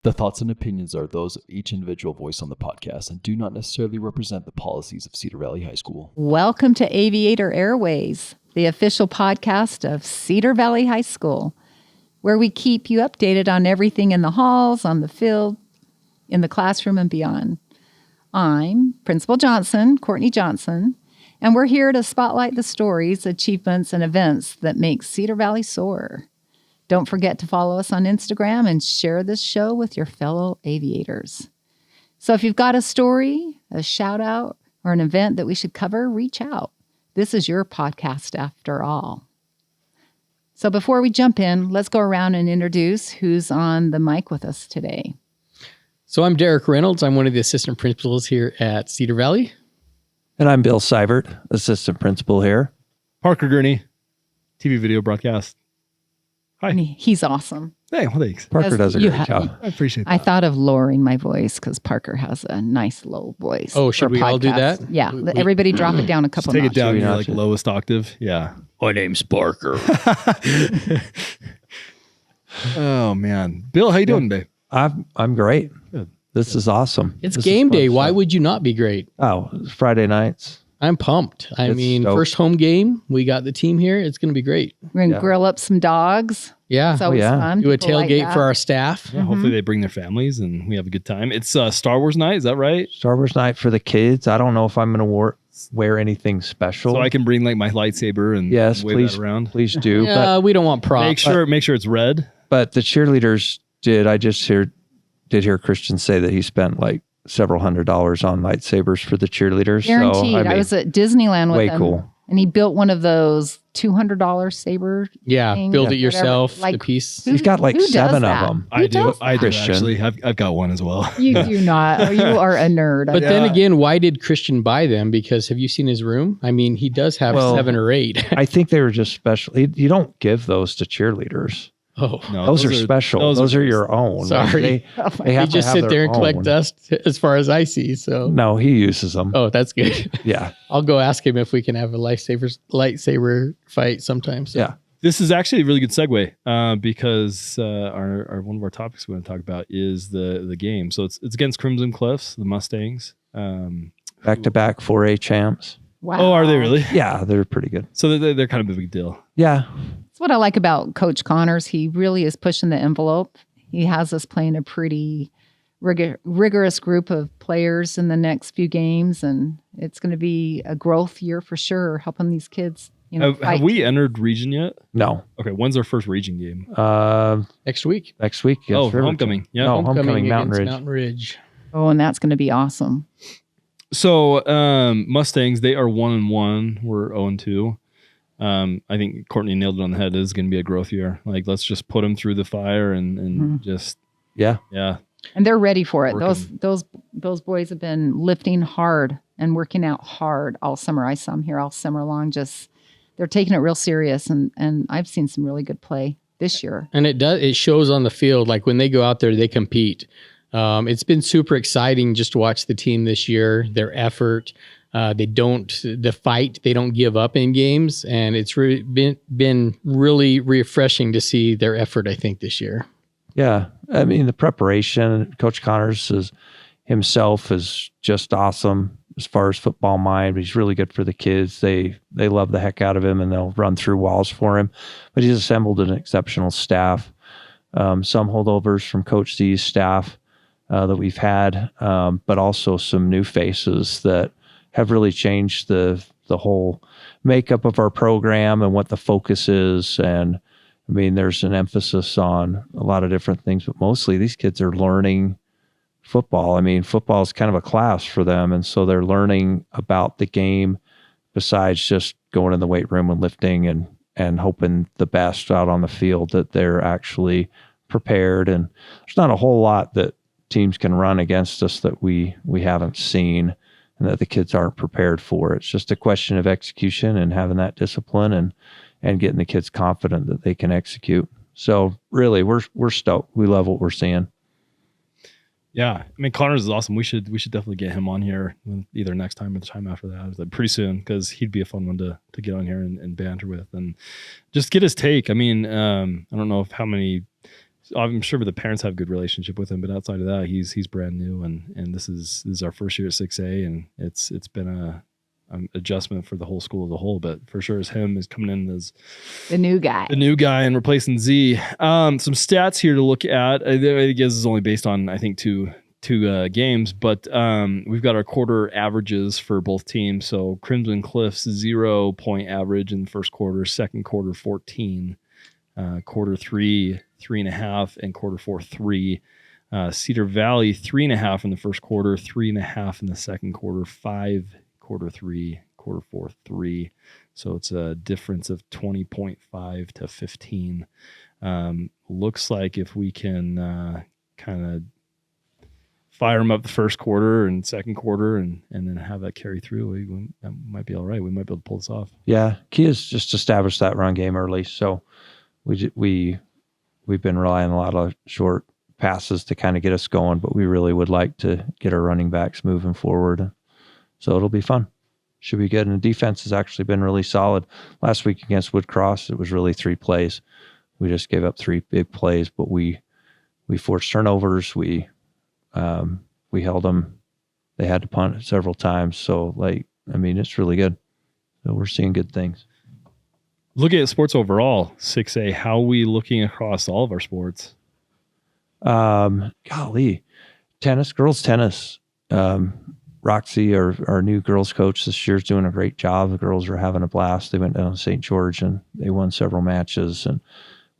The thoughts and opinions are those of each individual voice on the podcast and do not necessarily represent the policies of Cedar Valley High School. Welcome to Aviator Airwaves, the official podcast of Cedar Valley High School, where we keep you updated on everything in the halls, on the field, in the classroom, and beyond. I'm Principal Johnson, Courtney Johnson, and we're here to spotlight the stories, achievements, and events that make Cedar Valley soar. Don't forget to follow us on Instagram and share this show with your fellow aviators. So if you've got a story, a shout out, or an event that we should cover, reach out. This is your podcast after all. So before we jump in, let's go around and introduce who's on the mic with us today. So I'm Derek Reynolds. I'm one of the assistant principals here at Cedar Valley. And I'm Bill Seibert, assistant principal here. Parker Gurney, TV video broadcast. Hi. And he's awesome. Hey, well, thanks. Parker does a great job. I appreciate that. I thought of lowering my voice because Parker has a nice low voice. Oh, should for we all do podcasts. that? Yeah, everybody drop it down a couple Just take it down to your notches. lowest octave. Yeah. My name's Parker. Oh man, Bill, how you doing, babe? I'm great. Good. This is awesome. It's This is game fun day. Why stuff. would you not be great? Oh, it's Friday nights. I'm pumped. I It's mean, stoked. first home game. We got the team here. It's going to be great. We're going to Yeah. grill up some dogs. Yeah. It's always yeah. fun. Do a People like tailgate that. for our staff. Yeah, hopefully they bring their families and we have a good time. It's Star Wars night, is that right? Star Wars night for the kids. I don't know if I'm going to wear anything special. So I can bring like my lightsaber and Yes, wave please. that around. Please do. Yeah, we don't want props. Make sure it's red. But the cheerleaders did. I just did hear Christian say that he spent like several $100s on lightsabers for the cheerleaders. Guaranteed. So, I was at Disneyland with way him. cool. And he built one of those $200 saber. Yeah. thing, Build it whatever. yourself. Like, the piece. He's got like who does 7 that? of them. Who does I do Christian. actually. I've got one as well. You do not. Oh, you are a nerd. But then Yeah. again, why did Christian buy them? Because have you seen his room? I mean, he does have Well, 7 or 8. I think they were just special. You don't give those to cheerleaders. Oh, No, Those are special. Those are your own. Sorry. Oh my They he have to just have sit their there and collect own. dust as far as I see. So, No, he uses them. oh, that's good. Yeah. I'll go ask him if we can have a lightsaber fight sometime. So. Yeah. This is actually a really good segue because our one of our topics we want to talk about is the game. So it's against Crimson Cliffs, the Mustangs. Back-to-back 4A champs. Wow. Oh, are they really? Yeah, they're pretty good. So they're kind of a big deal. Yeah. That's what I like about Coach Connors. He really is pushing the envelope. He has us playing a pretty rigorous group of players in the next few games, and it's going to be a growth year for sure, helping these kids. Have fight. we entered region yet? No. Okay, when's our first region game? Next week. Next week. Oh, against Riverton. homecoming. Yeah. No, homecoming Mountain against Ridge. Mountain Ridge. Oh, and that's going to be awesome. So Mustangs, they are 1-1. We're 0-2. I think Courtney nailed it on the head. It is going to be a growth year. Like, let's just put them through the fire and just Yeah. And they're ready for it. Working. Those boys have been lifting hard and working out hard all summer. I saw them here all summer long. Just they're taking it real serious, and I've seen some really good play this year. And it shows on the field. Like when they go out there, they compete. It's been super exciting just to watch the team this year, their effort. They don't give up in games. And it's really been really refreshing to see their effort, I think, this year. Yeah. I mean, the preparation, Coach Connors himself is just awesome as far as football mind. He's really good for the kids. They love the heck out of him and they'll run through walls for him. But he's assembled an exceptional staff. Some holdovers from Coach Z's staff that we've had, but also some new faces that have really changed the whole makeup of our program and what the focus is. And I mean, there's an emphasis on a lot of different things, but mostly these kids are learning football. I mean, football is kind of a class for them. And so they're learning about the game besides just going in the weight room and lifting and hoping the best out on the field, that they're actually prepared. And there's not a whole lot that teams can run against us that we haven't seen and that the kids aren't prepared for. It's just a question of execution and having that discipline and getting the kids confident that they can execute. So really, we're stoked. We love what we're seeing. Yeah, I mean, Connors is awesome. We should definitely get him on here either next time or the time after that. It's like pretty soon, because he'd be a fun one to get on here and banter with and just get his take. I mean, I don't know how many I'm sure the parents have a good relationship with him, but outside of that, he's brand new, and this is our first year at 6A, and it's been an adjustment for the whole school as a whole. But for sure, him is coming in as The new guy. and replacing Z. Some stats here to look at. I guess this is only based on, I think, two games, but we've got our quarter averages for both teams. So Crimson Cliffs 0 point average in the first quarter, second quarter 14, quarter 3 3.5, and quarter 4 3. Cedar Valley 3.5 in the first quarter, 3.5 in the second quarter, 5 quarter 3, quarter 4 3. So it's a difference of 20.5 to 15. Looks like if we can kind of fire them up the first quarter and second quarter and then have that carry through, that might be all right. We might be able to pull this off. Yeah, key is just establish that run game early. So we've been relying on a lot of short passes to kind of get us going, but we really would like to get our running backs moving forward. So it'll be fun. Should be good. And the defense has actually been really solid. Last week against Woodcross, it was really 3 plays. We just gave up 3 big plays, but we forced turnovers. We held them. They had to punt several times. So, it's really good. So we're seeing good things. Looking at sports overall, 6A, how are we looking across all of our sports? Golly, girls tennis. Roxy, our new girls coach this year, is doing a great job. The girls are having a blast. They went down to St. George and they won several matches, and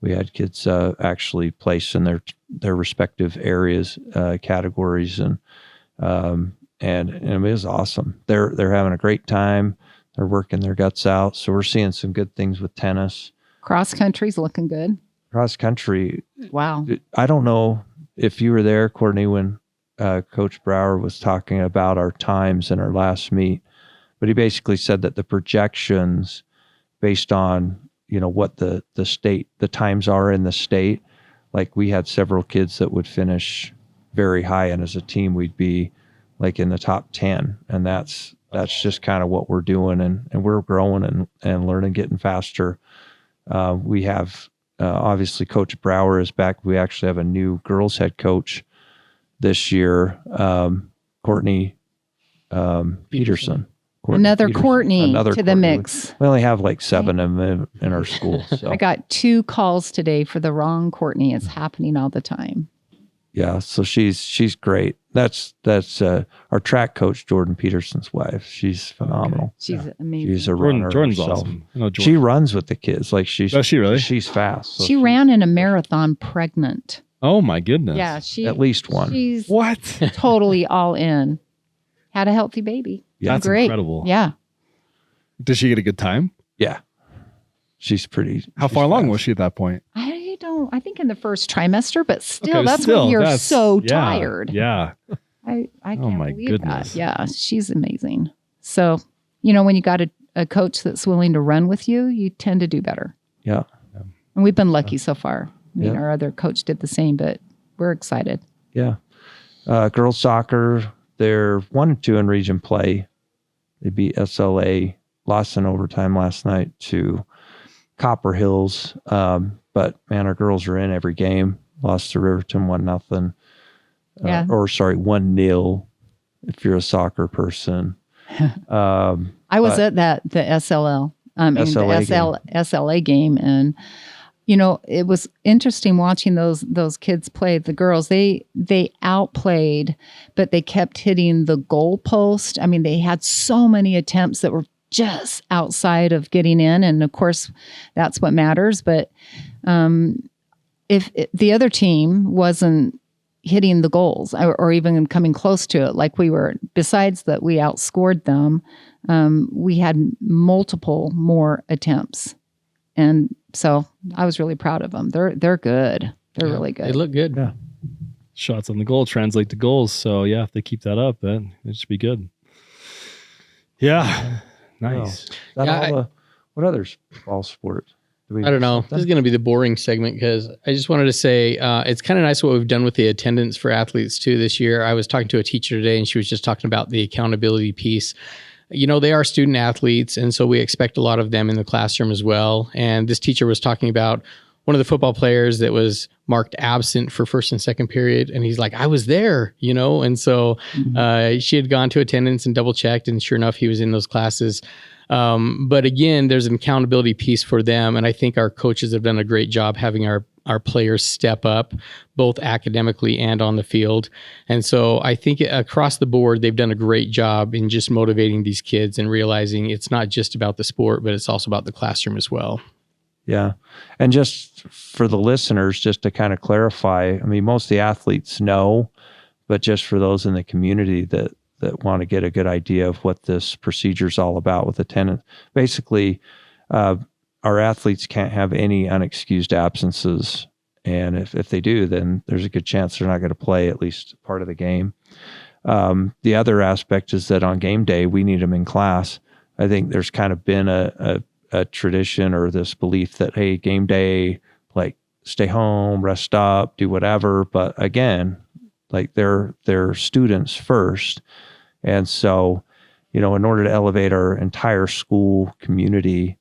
we had kids actually placed in their respective areas, categories, and it was awesome. They're having a great time. They're working their guts out. So we're seeing some good things with tennis. Cross country's looking good. Cross country. Wow. I don't know if you were there, Courtney, when Coach Brower was talking about our times in our last meet, but he basically said that the projections based on, what the times are in the state, like we had several kids that would finish very high, and as a team, we'd be like in the top 10. And that's just kind of what we're doing. And we're growing and learning, getting faster. We have, obviously Coach Brower is back. We actually have a new girls head coach this year, Courtney Peterson. Another Courtney to the mix. We only have like 7 of them in our school. So. I got 2 calls today for the wrong Courtney. It's happening all the time. Yeah, so she's great. That's our track coach, Jordan Peterson's wife. She's phenomenal. She's amazing. She's a runner. Jordan's herself. awesome. I know Jordan. She runs with the kids. Like Does she really? She's fast. So she ran in a marathon pregnant. Oh my goodness. Yeah, at least one. She's What? totally all in. Had a healthy baby. Yeah. That's Great. incredible. Yeah. Did she get a good time? Yeah, she's pretty. How she's far along fast. was she at that point? I think in the first trimester, but still, Okay, that's still, when you're that's- so yeah, tired. Yeah. I can't Oh my believe goodness. that. Yeah, she's amazing. So, when you got a coach that's willing to run with you, you tend to do better. Yeah. And we've been lucky so far. Yeah. Our other coach did the same, but we're excited. Yeah. Girls soccer, they're 1-2 in region play. They beat SLA, lost in overtime last night to Copper Hills. But man, our girls are in every game. Lost to Riverton 1-0. Yeah. 1-0 if you're a soccer person. I was at the SLL, SLA SLA game, and it was interesting watching those kids play. The girls, they outplayed, but they kept hitting the goal post. I mean, they had so many attempts that were just outside of getting in, and of course, that's what matters. But if the other team wasn't hitting the goals or even coming close to it like we were, besides that we outscored them, we had multiple more attempts. And so I was really proud of them. They're good. They're really good. They look good. Yeah. Shots on the goal translate to goals. So yeah, if they keep that up, then it should be good. Yeah. Nice. What other ball sports? I don't know. This is going to be the boring segment because I just wanted to say it's kind of nice what we've done with the attendance for athletes too this year. I was talking to a teacher today and she was just talking about the accountability piece. They are student athletes, and so we expect a lot of them in the classroom as well. And this teacher was talking about one of the football players that was marked absent for first and second period. And he's like, I was there, And so she had gone to attendance and double checked. And sure enough, he was in those classes. But again, there's an accountability piece for them. And I think our coaches have done a great job having our players step up, both academically and on the field. And so I think across the board, they've done a great job in just motivating these kids and realizing it's not just about the sport, but it's also about the classroom as well. Yeah. And just for the listeners, just to kind of clarify, I mean, most of the athletes know, but just for those in the community that want to get a good idea of what this procedure is all about with attendance, basically, our athletes can't have any unexcused absences. And if they do, then there's a good chance they're not going to play at least part of the game. The other aspect is that on game day, we need them in class. I think there's kind of been a tradition or this belief that, hey, game day, like stay home, rest up, do whatever. But again, like they're students first. And so, in order to elevate our entire school community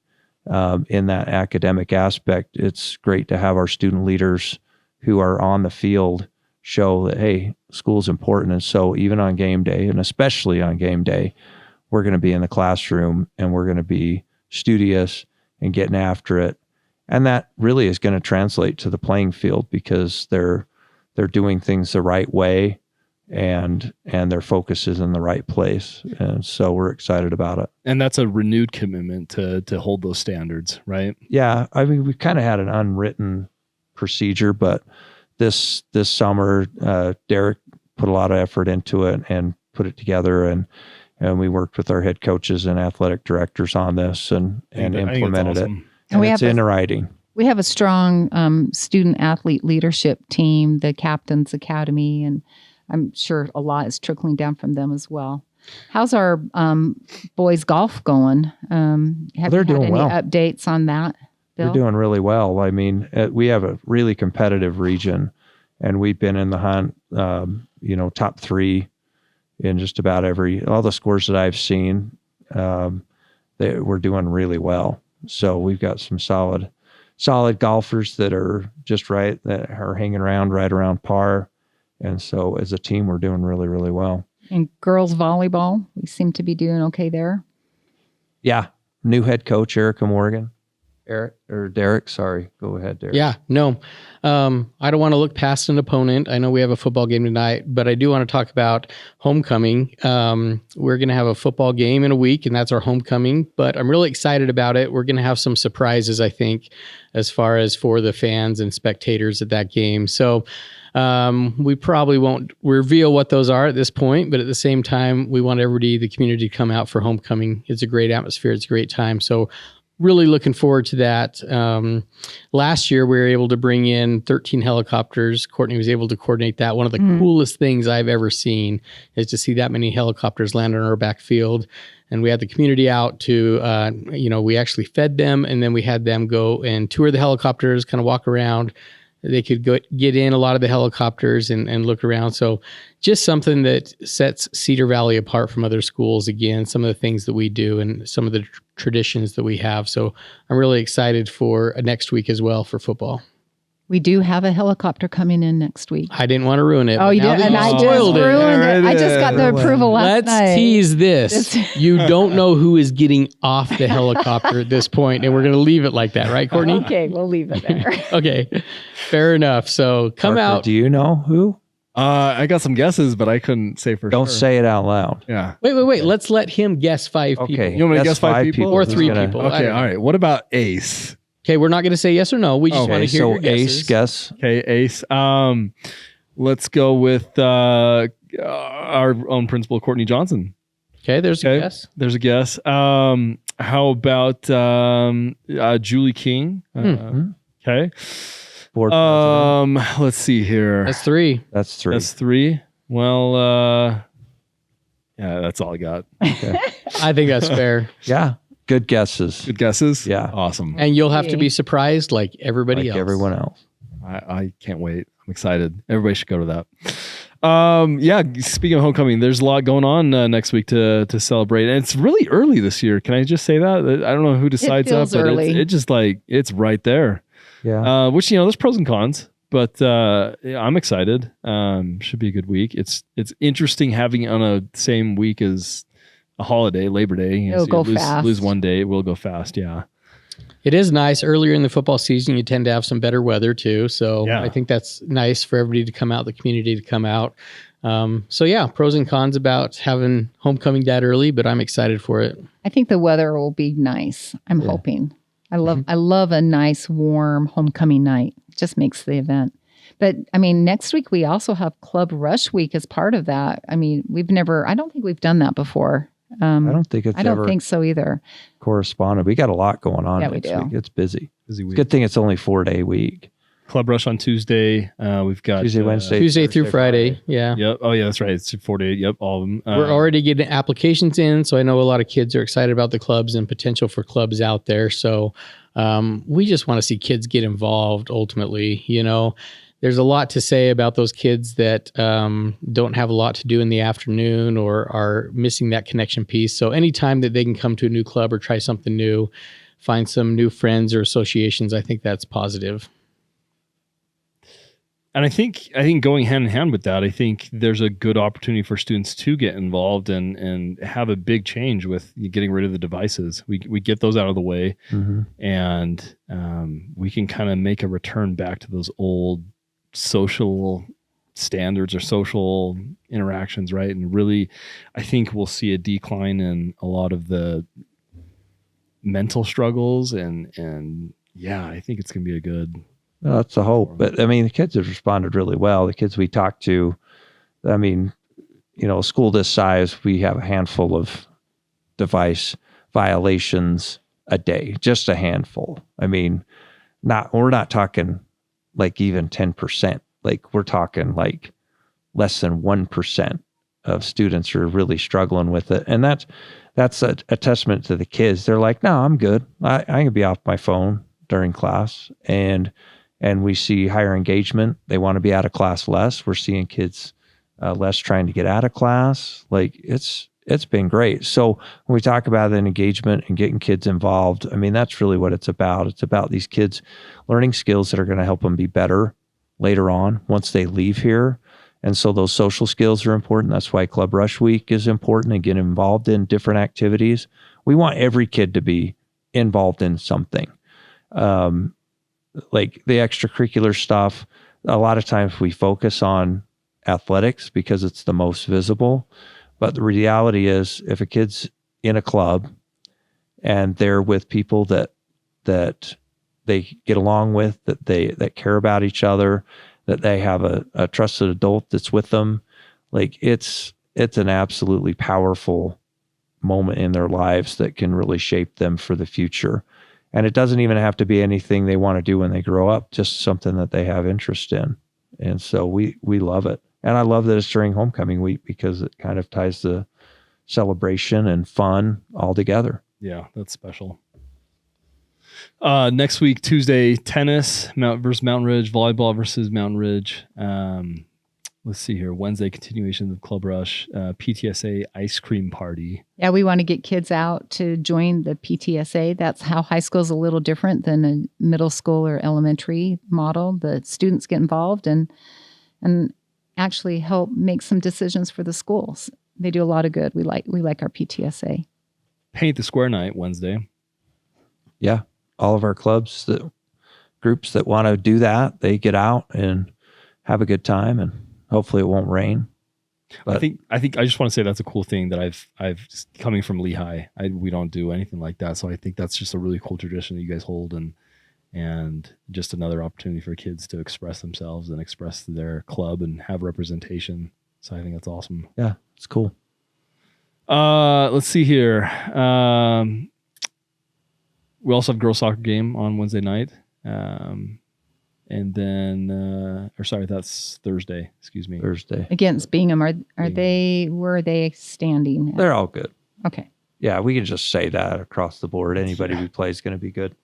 in that academic aspect, it's great to have our student leaders who are on the field show that, hey, school's important. And so even on game day, and especially on game day, we're going to be in the classroom and we're going to be studious and getting after it. And that really is going to translate to the playing field because they're doing things the right way and their focus is in the right place. And so we're excited about it. And that's a renewed commitment to hold those standards, right? Yeah. I mean, we kind of had an unwritten procedure, but this summer, Derek put a lot of effort into it and put it together. And we worked with our head coaches and athletic directors on this and implemented it. And it's in writing. We have a strong student athlete leadership team, the Captains Academy, and I'm sure a lot is trickling down from them as well. How's our boys golf going? Have They're you had doing any well. updates on that, Bill? They're doing really well. I mean, we have a really competitive region, and we've been in the hunt, top 3 in just about all the scores that I've seen. We're doing really well. So we've got some solid golfers that are just right, that are hanging around right around par. And so as a team, we're doing really, really well. And girls volleyball, we seem to be doing okay there. Yeah. New head coach, Derek, sorry. Go ahead, Derek. Yeah, no. I don't want to look past an opponent. I know we have a football game tonight, but I do want to talk about homecoming. We're going to have a football game in a week, and that's our homecoming, but I'm really excited about it. We're going to have some surprises, I think, as far as for the fans and spectators at that game. So we probably won't reveal what those are at this point, but at the same time, we want everybody, the community, to come out for homecoming. It's a great atmosphere. It's a great time. So really looking forward to that. Last year, we were able to bring in 13 helicopters. Courtney was able to coordinate that. One of the coolest things I've ever seen is to see that many helicopters land on our backfield. And we had the community out to, we actually fed them, and then we had them go and tour the helicopters, kind of walk around. They could get in a lot of the helicopters and look around. So just something that sets Cedar Valley apart from other schools. Again, some of the things that we do and some of the traditions that we have. So I'm really excited for next week as well for football. We do have a helicopter coming in next week. I didn't want to ruin it. Oh, you did? And I just ruined it. I just got the approval last night. Let's tease this. You don't know who is getting off the helicopter at this point, and we're going to leave it like that, right, Courtney? Okay, we'll leave it there. Okay, fair enough. So come Parker, out. Do you know who? I got some guesses, but I couldn't say for sure. Don't say it out loud. Yeah. Wait. Let's let him guess 5 people. Okay. You want me to guess 5 people? Or 3 people. Okay, all right. What about Ace? Okay, we're not going to say yes or no. We just want to hear your guesses. Ace, guess. Okay, Ace. Let's go with our own principal, Courtney Johnson. Okay, there's a guess. There's a guess. How about Julie King? Okay. Board president. Let's see here. That's 3. That's 3. That's 3. Well, yeah, that's all I got. Okay. I think that's fair. Yeah. Good guesses. Good guesses? Yeah. Awesome. And you'll have to be surprised like everybody Like else. everyone else. I can't wait. I'm excited. Everybody should go to that. Yeah, speaking of homecoming, there's a lot going on next week to celebrate. And it's really early this year. Can I just say that? I don't know who decides that, but early. it's just like, it's right there. Yeah. Which, there's pros and cons, but yeah, I'm excited. Should be a good week. It's interesting having it on a same week as a holiday, Labor Day. It'll go fast. Lose one day, it will go fast. Yeah. It is nice. Earlier in the football season, you tend to have some better weather too. So Yeah. I think that's nice for everybody to come out, the community to come out. So yeah, pros and cons about having homecoming that early, but I'm excited for it. I think the weather will be nice. I'm hoping. I love a nice, warm homecoming night. It just makes the event. But I mean, next week we also have Club Rush Week as part of that. I mean, I don't think we've done that before. I don't think it's I don't ever think so either. corresponded. We got a lot going on Yeah, we next do. week. It's busy. Busy week. Good thing it's only 4-day week. Club Rush on Tuesday. We've got Tuesday, Wednesday, Tuesday through Thursday, Friday. Yeah. Yep. Oh yeah, that's right. It's 4 days. Yep. All of them. We're already getting applications in. So I know a lot of kids are excited about the clubs and potential for clubs out there. So we just want to see kids get involved ultimately. There's a lot to say about those kids that don't have a lot to do in the afternoon or are missing that connection piece. So anytime that they can come to a new club or try something new, find some new friends or associations, I think that's positive. And I think going hand in hand with that, I think there's a good opportunity for students to get involved and have a big change with getting rid of the devices. We get those out of the way, and we can kind of make a return back to those old social standards or social interactions, right? And really, I think we'll see a decline in a lot of the mental struggles, and yeah, I think it's gonna be a good. Well, that's the hope. But I mean, the kids have responded really well. The kids we talked to, I mean, a school this size, we have a handful of device violations a day, just a handful. I mean, we're not talking like even 10%. Like we're talking like less than 1% of students are really struggling with it. And that's a testament to the kids. They're like, no, I'm good. I can be off my phone during class. And we see higher engagement. They want to be out of class less. We're seeing kids less trying to get out of class. Like it's been great. So when we talk about that engagement and getting kids involved, I mean, that's really what it's about. It's about these kids learning skills that are going to help them be better later on once they leave here. And so those social skills are important. That's why Club Rush Week is important and get involved in different activities. We want every kid to be involved in something. Like the extracurricular stuff, a lot of times we focus on athletics because it's the most visible. But the reality is if a kid's in a club and they're with people that they get along with, that care about each other, that they have a trusted adult that's with them, like it's an absolutely powerful moment in their lives that can really shape them for the future. And it doesn't even have to be anything they want to do when they grow up, just something that they have interest in. And so we love it. And I love that it's during homecoming week because it kind of ties the celebration and fun all together. Yeah, that's special. Next week, Tuesday, tennis, versus Mountain Ridge, volleyball versus Mountain Ridge. Let's see here. Wednesday, continuation of Club Rush, PTSA ice cream party. Yeah, we want to get kids out to join the PTSA. That's how high school is a little different than a middle school or elementary model. The students get involved and actually help make some decisions for the schools. They do a lot of good. We like our PTSA. Paint the Square night Wednesday. Yeah, all of our clubs, groups that want to do that, they get out and have a good time, and hopefully it won't rain. But I think I just want to say that's a cool thing that I've coming from Lehigh. We don't do anything like that, so I think that's just a really cool tradition that you guys hold, and just another opportunity for kids to express themselves and express their club and have representation. So I think that's awesome. yeah, it's cool. Let's see here. We also have girls soccer game on Wednesday night. And then, that's Thursday. Excuse me. Thursday. Against Bingham, where are they standing? They're all good. Okay. Yeah, we can just say that across the board. Anybody who plays is going to be good.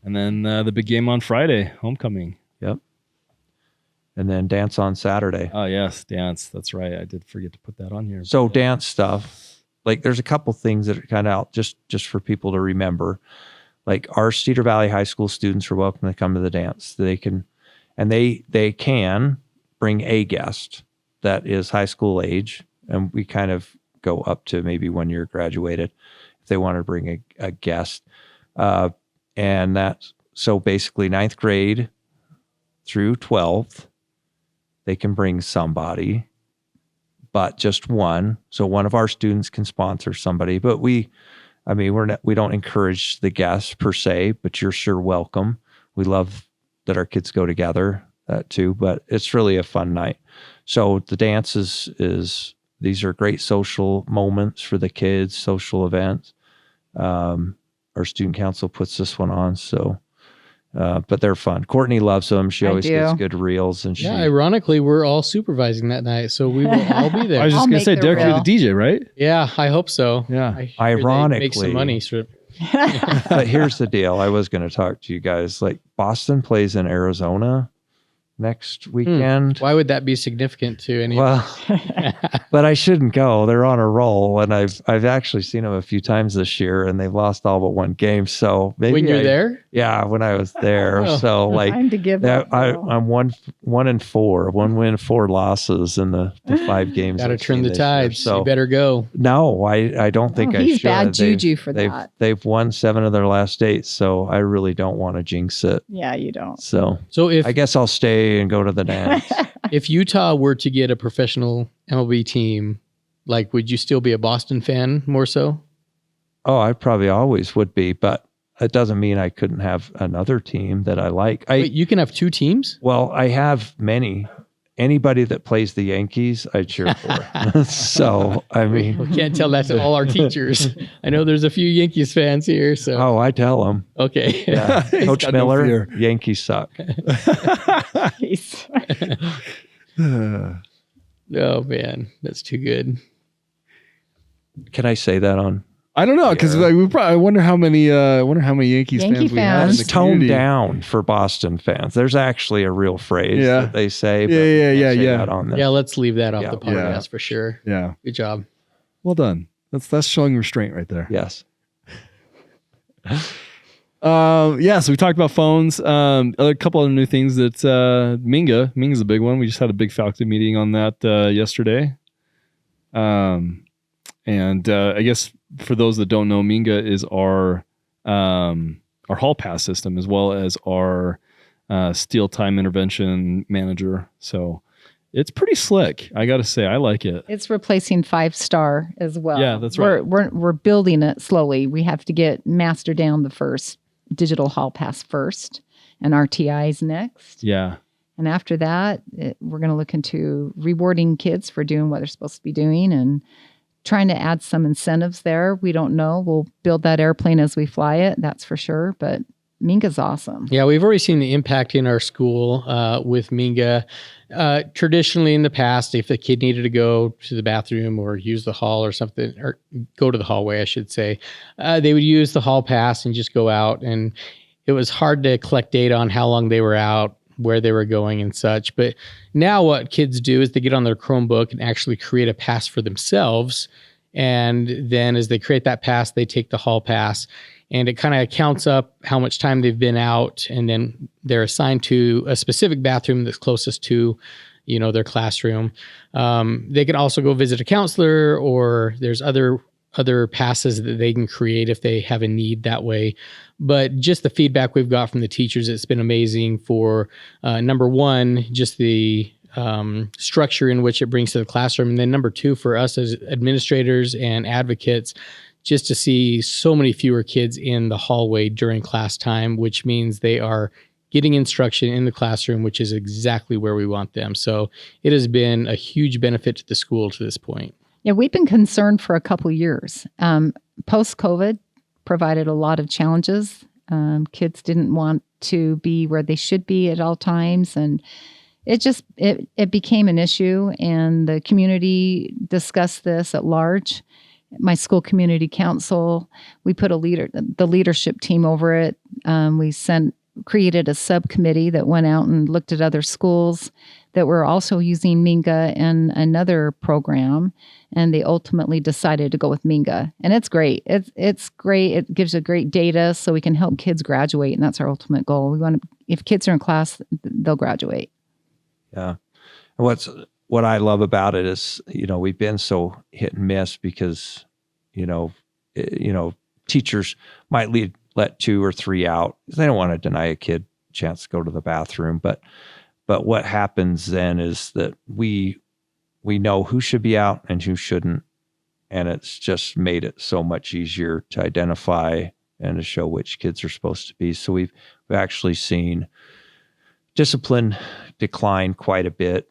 And then the big game on Friday, homecoming. Yep. And then dance on Saturday. Oh, yes, dance. That's right. I did forget to put that on here. So dance stuff, like there's a couple things that are kind of out just for people to remember. like our Cedar Valley High School students are welcome to come to the dance. They can bring a guest that is high school age, and we kind of go up to maybe 1 year graduated if they want to bring a guest. And that's so basically ninth grade through 12th, they can bring somebody, but just one. So one of our students can sponsor somebody, but we don't encourage the guests per se, but you're sure welcome. We love that our kids go together too, but it's really a fun night. So the dance these are great social moments for the kids, social events. Our student council puts this one on, so but they're fun. Courtney loves them. She always gets good reels, and ironically, we're all supervising that night, so we will all be there. I was just gonna say, Derek, you're the DJ, right? Yeah, I hope so. Yeah, ironically, make some money. But here's the deal: I was going to talk to you guys. Like Boston plays in Arizona next weekend. Why would that be significant to any? Well, but I shouldn't go. They're on a roll, and I've actually seen them a few times this year, and they've lost all but one game. So maybe when you're there, yeah, when I was there. So like, time to give up. I'm 1-4, 1 win, 4 losses in the 5 games. got to turn the tides. So you better go. No, I don't think I should. He's bad juju for that. They've won 7 of their last 8, so I really don't want to jinx it. Yeah, you don't. So if I guess I'll stay and go to the dance. If Utah were to get a professional MLB team, like, would you still be a Boston fan more so? Oh, I probably always would be, but it doesn't mean I couldn't have another team that I like. Wait, you can have 2 teams? Well, I have many. Anybody that plays the Yankees, I cheer for. So, I mean. We can't tell that to all our teachers. I know there's a few Yankees fans here. So. Oh, I tell them. Okay. Yeah. Coach Miller, Yankees suck. Oh, man. That's too good. Can I say that on? I don't know, because I wonder how many Yankees fans we have in Let's the tone community. down for Boston fans. There's actually a real phrase that they say. But Yeah. On this. Yeah, let's leave that off the podcast Yeah. for sure. Yeah. Good job. Well done. That's showing restraint right there. Yes. So we talked about phones. A couple other new things that Minga's a big one. We just had a big faculty meeting on that yesterday. And I guess for those that don't know, Minga is our hall pass system as well as our steel time intervention manager. So it's pretty slick. I got to say, I like it. It's replacing 5-star as well. Yeah, that's right. We're building it slowly. We have to get master down the first digital hall pass first, and RTIs next. Yeah. And after that, we're going to look into rewarding kids for doing what they're supposed to be doing and trying to add some incentives there. We don't know. We'll build that airplane as we fly it, that's for sure. But Minga's awesome. Yeah, we've already seen the impact in our school with Minga. Traditionally in the past, if the kid needed to go to the bathroom or use the hall or something, or go to the hallway, I should say, they would use the hall pass and just go out. And it was hard to collect data on how long they were out, where they were going and such. But now what kids do is they get on their Chromebook and actually create a pass for themselves. And then as they create that pass, they take the hall pass and it kind of counts up how much time they've been out. And then they're assigned to a specific bathroom that's closest to, their classroom. They can also go visit a counselor, or there's other passes that they can create if they have a need that way. But just the feedback we've got from the teachers, it's been amazing for, number one, just the structure in which it brings to the classroom. And then number two, for us as administrators and advocates, just to see so many fewer kids in the hallway during class time, which means they are getting instruction in the classroom, which is exactly where we want them. So it has been a huge benefit to the school to this point. Yeah, we've been concerned for a couple years. Post-COVID provided a lot of challenges. Kids didn't want to be where they should be at all times, and it became an issue, and the community discussed this at large. My school community council, we put the leadership team over it. We created a subcommittee that went out and looked at other schools, that were also using Minga in another program, and they ultimately decided to go with Minga. And it's great. It's great. It gives a great data so we can help kids graduate, and that's our ultimate goal. We want to, if kids are in class, they'll graduate. Yeah. And what I love about it is, we've been so hit and miss because, teachers might let 2 or 3 out. They don't want to deny a kid a chance to go to the bathroom. But what happens then is that we know who should be out and who shouldn't. And it's just made it so much easier to identify and to show which kids are supposed to be. So we've actually seen discipline decline quite a bit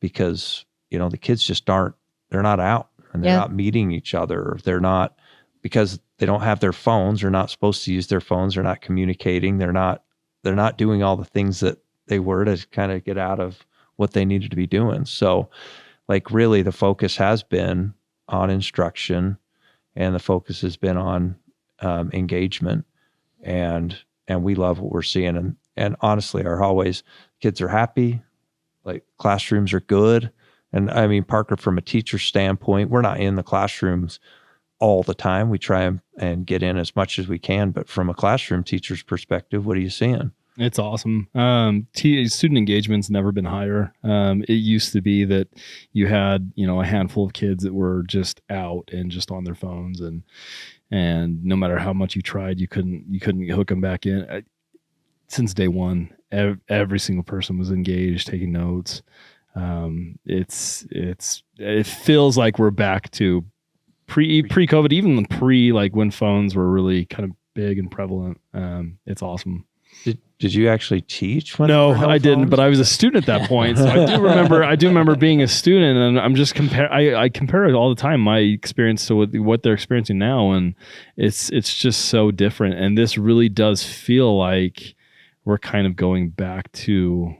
because, the kids just they're not out and they're not meeting each other. Or they're not, because they don't have their phones. They're not supposed to use their phones. They're not communicating. They're not doing all the things that they were to kind of get out of what they needed to be doing. So really the focus has been on instruction, and the focus has been on engagement, and we love what we're seeing. And honestly, our hallways, kids are happy, classrooms are good. And I mean, Parker, from a teacher standpoint, we're not in the classrooms all the time. We try and get in as much as we can, but from a classroom teacher's perspective, what are you seeing? It's awesome. Student engagement's never been higher. It used to be that you had, a handful of kids that were just out and just on their phones, and no matter how much you tried, you couldn't hook them back in. Since day one, every single person was engaged, taking notes. It feels like we're back to pre-COVID, even when phones were really kind of big and prevalent. It's awesome. Did you actually teach? No, I didn't, but I was a student at that point. So I do remember being a student, and I'm just I compare it all the time, my experience to what they're experiencing now. And it's just so different. And this really does feel like we're kind of going back to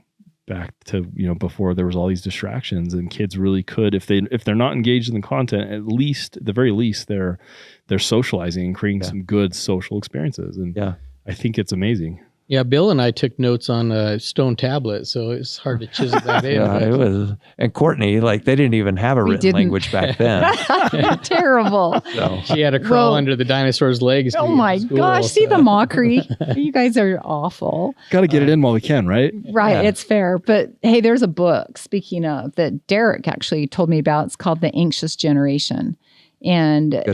before there was all these distractions, and kids really could, if they're not engaged in the content, at the very least they're socializing and creating some good social experiences. And I think it's amazing. Yeah, Bill and I took notes on a stone tablet, so it's hard to chisel that in. Yeah, it was. And Courtney, they didn't even have a written language back then. Terrible. So. She had to crawl under the dinosaur's legs. Oh my gosh, see the mockery. You guys are awful. Got to get it in while we can, right? Right, yeah. It's fair. But hey, there's a book, speaking of, that Derek actually told me about. It's called The Anxious Generation. And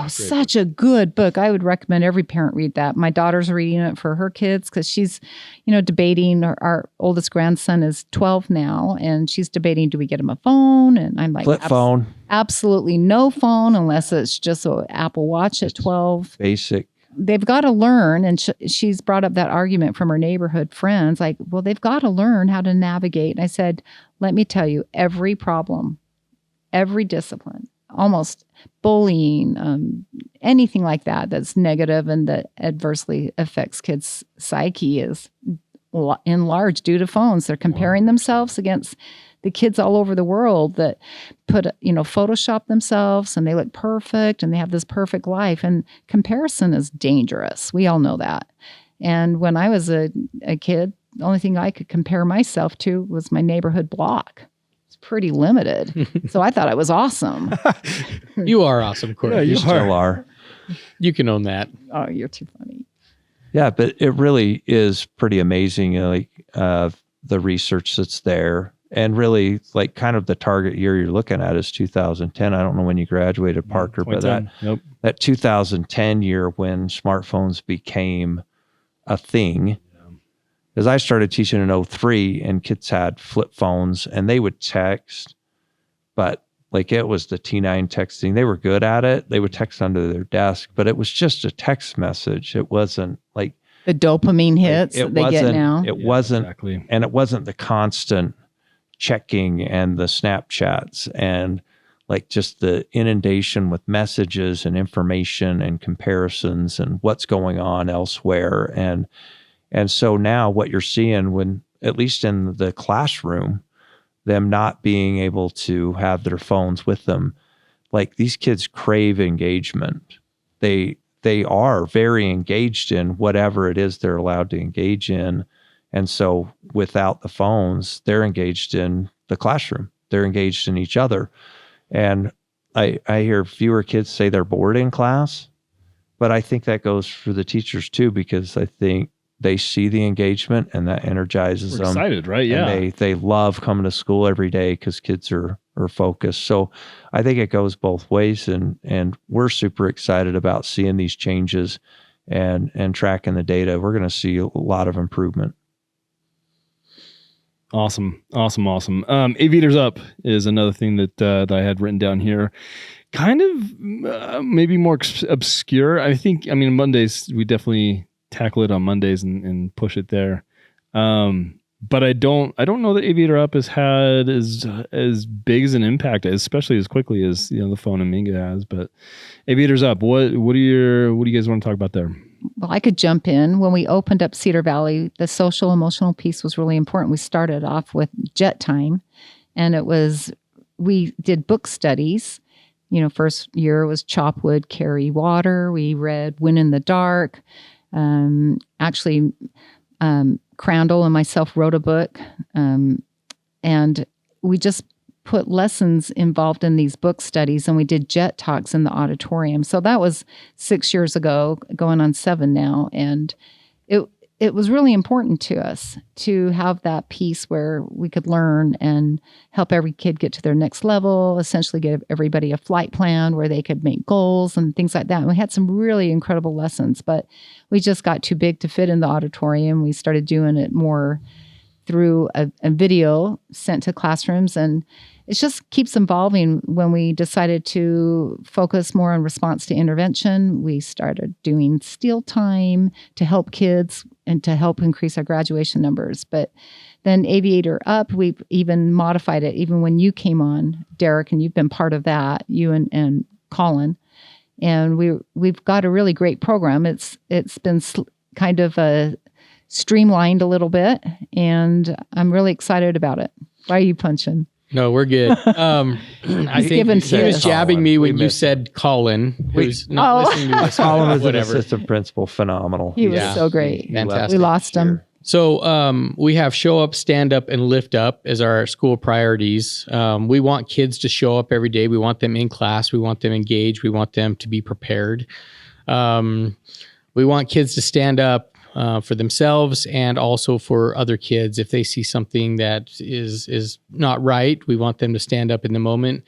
such a good book. I would recommend every parent read that. My daughter's reading it for her kids because she's, debating. Our oldest grandson is 12 now, and she's debating, do we get him a phone? And I'm like, flip phone. Absolutely no phone unless it's just an Apple Watch at 12. Basic. They've got to learn, and she's brought up that argument from her neighborhood friends, like, well, they've got to learn how to navigate. And I said, let me tell you, every problem, every discipline, almost bullying, anything like that's negative and that adversely affects kids' psyche is in large due to phones. They're comparing themselves against the kids all over the world that Photoshop themselves, and they look perfect and they have this perfect life. And comparison is dangerous. We all know that. And when I was a kid, the only thing I could compare myself to was my neighborhood block. Pretty limited. So I thought I was awesome. You are awesome, Courtney. Yeah, you still are. You can own that. Oh, you're too funny. Yeah, but it really is pretty amazing, the research that's there. And really, kind of the target year you're looking at is 2010. I don't know when you graduated, Parker, but that 2010 year when smartphones became a thing. Because I started teaching in 2003, and kids had flip phones, and they would text, but it was the T9 texting. They were good at it. They would text under their desk, but it was just a text message. It wasn't the dopamine hits that they get now. It wasn't, exactly. And it wasn't the constant checking and the Snapchats and just the inundation with messages and information and comparisons and what's going on elsewhere. And so now what you're seeing, when at least in the classroom, them not being able to have their phones with them, these kids crave engagement. They are very engaged in whatever it is they're allowed to engage in. And so without the phones, they're engaged in the classroom. They're engaged in each other. And I hear fewer kids say they're bored in class, but I think that goes for the teachers too, because I think they see the engagement and that energizes We're them. excited, right? Yeah. And they love coming to school every day because kids are focused. So I think it goes both ways, and we're super excited about seeing these changes and tracking the data. We're going to see a lot of improvement. Awesome. Aviators Up is another thing that I had written down here. Kind of maybe more obscure. I mean, Mondays, we definitely tackle it on Mondays and push it there. But I don't know that Aviator Up has had as big as an impact, especially as quickly as the phone and Minga has. But Aviators Up, what do you guys want to talk about there? Well, I could jump in. When we opened up Cedar Valley, the social emotional piece was really important. We started off with jet time, and we did book studies. First year was chop wood, carry water. We read Win in the Dark. Crandall and myself wrote a book, and we just put lessons involved in these book studies, and we did jet talks in the auditorium. So that was 6 years ago, going on 7 now, and it was really important to us to have that piece where we could learn and help every kid get to their next level, essentially give everybody a flight plan where they could make goals and things like that. And we had some really incredible lessons, but we just got too big to fit in the auditorium. We started doing it more through a video sent to classrooms, and it just keeps evolving. When we decided to focus more on response to intervention, we started doing steal time to help kids and to help increase our graduation numbers. But then Aviator Up, we've even modified it, even when you came on, Derek, and you've been part of that, you and Colin. And we've got a really great program. It's been kind of streamlined a little bit, and I'm really excited about it. Why are you punching? No, we're good. I think giving he was fists. jabbing me when We you missed said Colin, who's not listening to this. Colin was an Whatever. assistant principal, phenomenal. He was Yeah. so great. Fantastic. We lost him. So we have show up, stand up, and lift up as our school priorities. We want kids to show up every day. We want them in class. We want them engaged. We want them to be prepared. We want kids to stand up for themselves and also for other kids. If they see something that is not right, we want them to stand up in the moment.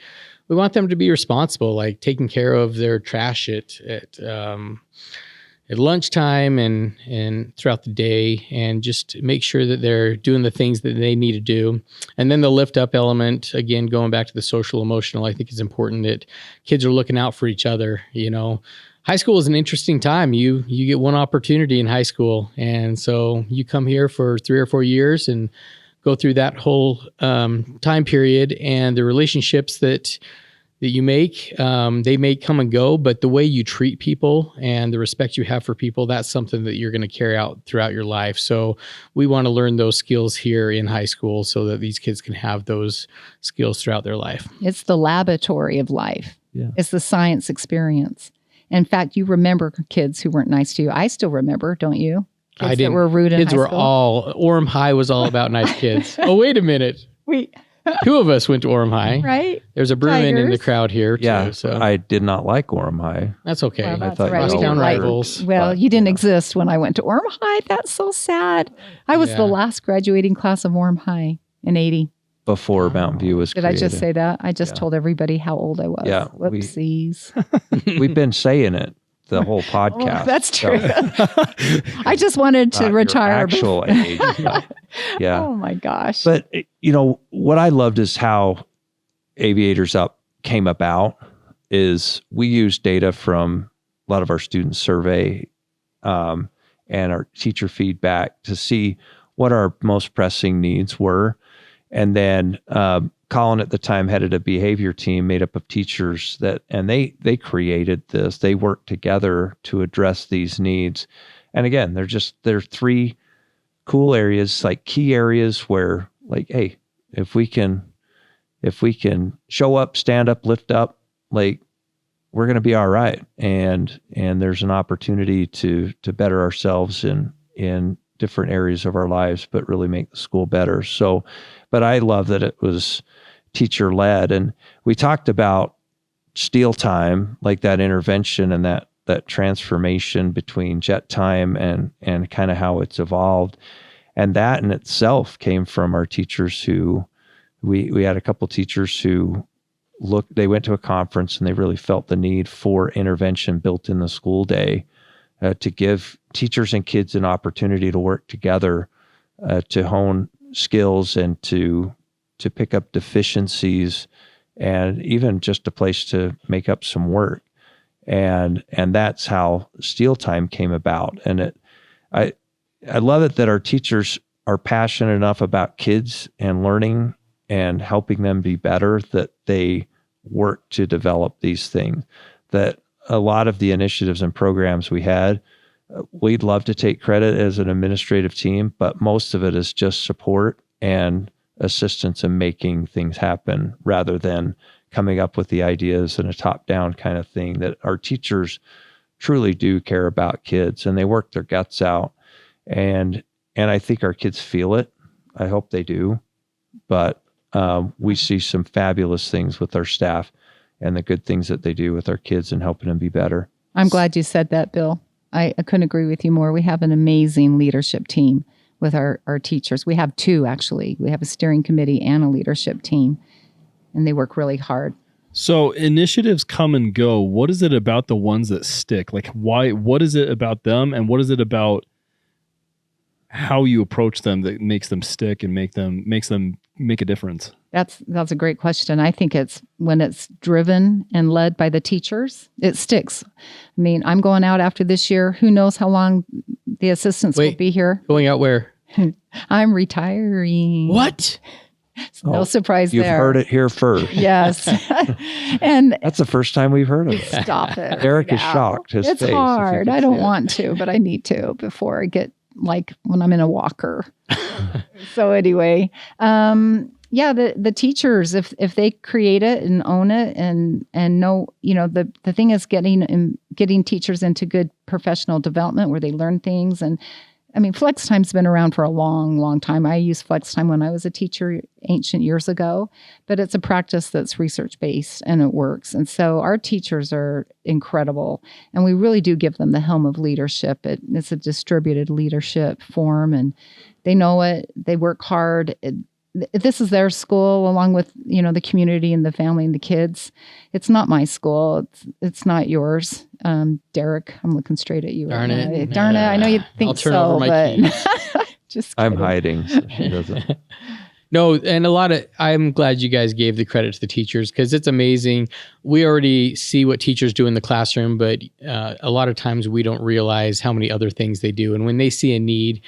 We want them to be responsible, like taking care of their trash at lunchtime and throughout the day, and just make sure that they're doing the things that they need to do. And then the lift up element, again, going back to the social emotional, I think it's important that kids are looking out for each other. High school is an interesting time. You get one opportunity in high school, and so you come here for 3 or 4 years and go through that whole time period, and the relationships that you make, they may come and go, but the way you treat people and the respect you have for people, that's something that you're going to carry out throughout your life. So we want to learn those skills here in high school so that these kids can have those skills throughout their life. It's the laboratory of life. Yeah. It's the science experience. In fact, you remember kids who weren't nice to you. I still remember, don't you? Kids I didn't. That were rude in kids high were school. all, Orem High was all about nice kids. Oh, wait a minute. We 2 of us went to Orem High. right. There's a Bruin in the Tigers. crowd here too. Yeah, So I did not like Orem High. that's okay. Well, that's thought right. you We all didn't were like- rivals. Well, But, you didn't exist when I went to Orem High. That's so sad. I was the Yeah. last graduating class of Orem High in 80. Before Mountain View was Did created. I just say that? I just Yeah. told everybody how old I was. Yeah, Whoopsies. We've been saying it the whole podcast. Oh, that's true. So, I just wanted to not your retire. actual age. But, yeah. Oh my gosh. But, what I loved is how Aviators Up came about is we use data from a lot of our student survey and our teacher feedback to see what our most pressing needs were. And then Colin at the time headed a behavior team made up of teachers and they created this. They worked together to address these needs. And again, they're 3 cool areas, like key areas where, like, hey, if we can show up, stand up, lift up, like, we're going to be all right. And there's an opportunity to better ourselves in different areas of our lives, but really make the school better. So, but I love that it was teacher led. And we talked about steal time, like that intervention and that transformation between jet time and kind of how it's evolved. And that in itself came from our teachers who, we had a couple teachers who they went to a conference and they really felt the need for intervention built in the school day to give teachers and kids an opportunity to work together to hone skills and to pick up deficiencies and even just a place to make up some work. And that's how Steal Time came about. And I love it that our teachers are passionate enough about kids and learning and helping them be better, that they work to develop these things. That a lot of the initiatives and programs we had, we'd love to take credit as an administrative team, but most of it is just support and assistance in making things happen rather than coming up with the ideas in a top-down kind of thing. That our teachers truly do care about kids and they work their guts out. And I think our kids feel it. I hope they do. But we see some fabulous things with our staff and the good things that they do with our kids and helping them be better. I'm glad you said that, Bill. I couldn't agree with you more. We have an amazing leadership team with our teachers. We have two, actually. We have a steering committee and a leadership team, and they work really hard. So initiatives come and go. What is it about the ones that stick? Like, why? What is it about them, and what is it about how you approach them that makes them stick and makes them make a difference? That's a great question. I think it's when it's driven and led by the teachers, it sticks. I mean, I'm going out after this year. Who knows how long the assistants will be here? Going out where? I'm retiring. What? No surprise You've there. heard it here first. Yes. And That's the first time we've heard of it. stop it. Eric is now. shocked. His It's face, if you hard. could I don't see it. want to, but I need to before I get like when I'm in a walker. So anyway, the teachers, if they create it and own it and know, the thing is getting teachers into good professional development where they learn things. And I mean, flex time's been around for a long, long time. I used flex time when I was a teacher ancient years ago, but it's a practice that's research-based and it works. And so our teachers are incredible, and we really do give them the helm of leadership. It's a distributed leadership form, and they know it. They work hard. This is their school along with, the community and the family and the kids. It's not my school. It's not yours. Derek, I'm looking straight at you. Darn right it. now. Darn it. I know you think I'll turn so, over my but keys. just I'm kidding. hiding. So she doesn't. No, and I'm glad you guys gave the credit to the teachers because it's amazing. We already see what teachers do in the classroom, but a lot of times we don't realize how many other things they do. And when they see a need,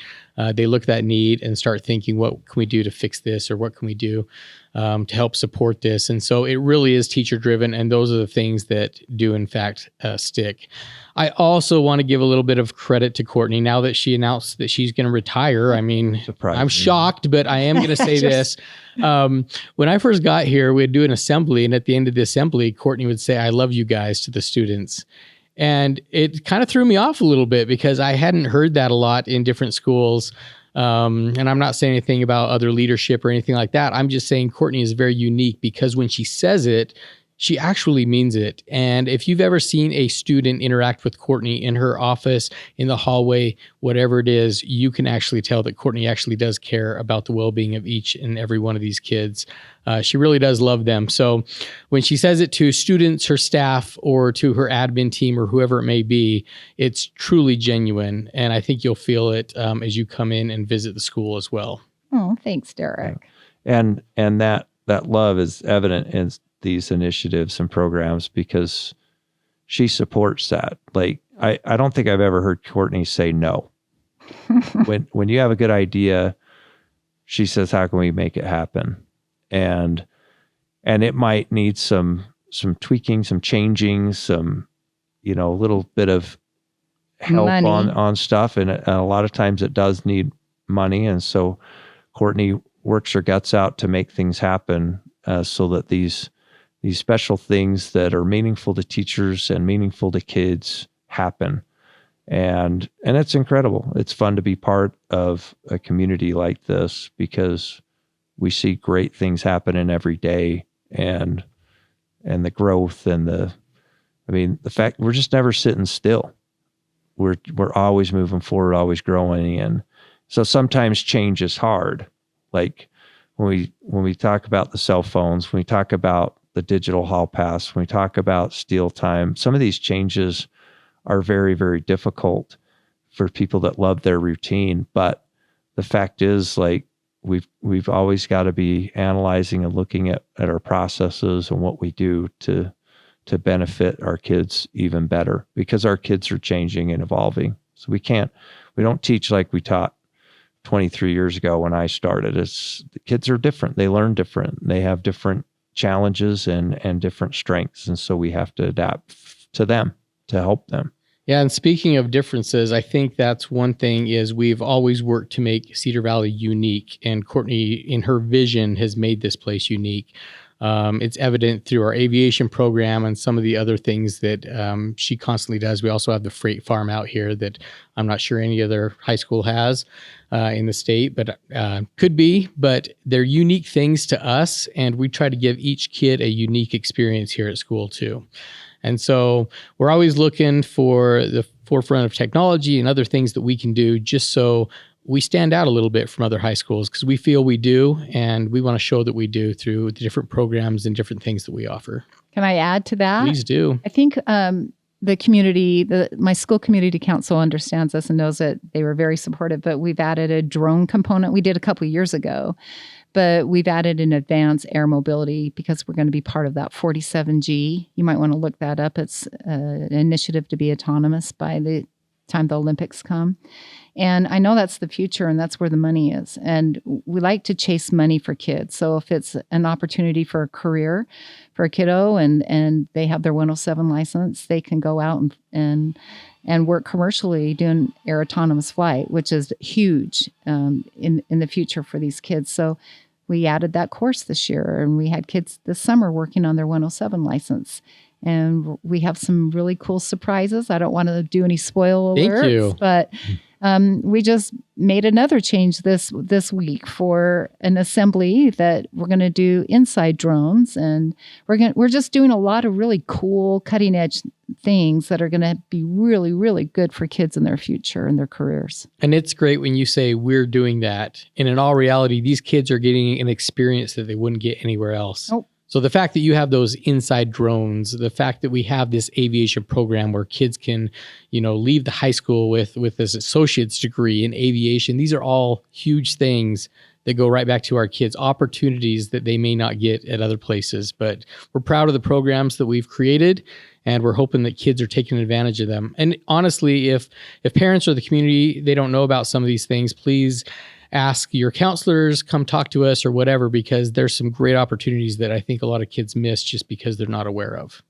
they look at that need and start thinking, what can we do to fix this, or what can we do to help support this? And so it really is teacher driven, and those are the things that do in fact stick. I also want to give a little bit of credit to Courtney now that she announced that she's going to retire. I mean, Surprising. I'm shocked, but I am going to say this. When I first got here, we'd do an assembly, and at the end of the assembly, Courtney would say, "I love you guys," to the students. And it kind of threw me off a little bit because I hadn't heard that a lot in different schools. And I'm not saying anything about other leadership or anything like that. I'm just saying Courtney is very unique because when she says it, she actually means it. And if you've ever seen a student interact with Courtney in her office, in the hallway, whatever it is, you can actually tell that Courtney actually does care about the well-being of each and every one of these kids. She really does love them. So when she says it to students, her staff, or to her admin team, or whoever it may be, it's truly genuine. And I think you'll feel it as you come in and visit the school as well. Oh, thanks, Derek. And that love is evident in these initiatives and programs because she supports that. Like I don't think I've ever heard Courtney say no. When you have a good idea, she says, "How can we make it happen?" And it might need some tweaking, some changing, some a little bit of help Money. on stuff, and a lot of times it does need money, and so Courtney works her guts out to make things happen so that these special things that are meaningful to teachers and meaningful to kids happen. And it's incredible. It's fun to be part of a community like this because we see great things happening every day, and the growth and the fact we're just never sitting still. We're always moving forward, always growing. And so sometimes change is hard. Like when we talk about the cell phones, when we talk about the digital hall pass, when we talk about steal time, some of these changes are very, very difficult for people that love their routine. But the fact is, like, we've always got to be analyzing and looking at our processes and what we do to benefit our kids even better, because our kids are changing and evolving. So we don't teach like we taught 23 years ago when I started. The kids are different. They learn different. They have different challenges and different strengths. And so we have to adapt to them to help them. Yeah, and speaking of differences, I think that's one thing is we've always worked to make Cedar Valley unique, and Courtney, in her vision, has made this place unique. It's evident through our aviation program and some of the other things that she constantly does. We also have the freight farm out here that I'm not sure any other high school has in the state, but could be. But they're unique things to us, and we try to give each kid a unique experience here at school too. And so we're always looking for the forefront of technology and other things that we can do just so we stand out a little bit from other high schools, because we feel we do, and we want to show that we do through the different programs and different things that we offer. Can I add to that? Please do. I think the community, my school community council understands this and knows that they were very supportive, but we've added a drone component. We did a couple of years ago, but we've added an advanced air mobility because we're going to be part of that 47G. You might want to look that up. It's an initiative to be autonomous by the time the Olympics come. And I know that's the future, and that's where the money is. And we like to chase money for kids. So if it's an opportunity for a career for a kiddo and they have their 107 license, they can go out and work commercially doing air autonomous flight, which is huge in the future for these kids. So we added that course this year, and we had kids this summer working on their 107 license. And we have some really cool surprises. I don't want to do any spoil alerts, Thank you. But we just made another change this week for an assembly that we're going to do inside drones, and we're just doing a lot of really cool cutting edge things that are going to be really, really good for kids in their future and their careers. And it's great when you say we're doing that. And in all reality, these kids are getting an experience that they wouldn't get anywhere else. Nope. So the fact that you have those inside drones, the fact that we have this aviation program where kids can, leave the high school with this associate's degree in aviation, these are all huge things that go right back to our kids, opportunities that they may not get at other places. But we're proud of the programs that we've created, and we're hoping that kids are taking advantage of them. And honestly, if parents or the community, they don't know about some of these things, please ask your counselors, come talk to us or whatever, because there's some great opportunities that I think a lot of kids miss just because they're not aware of.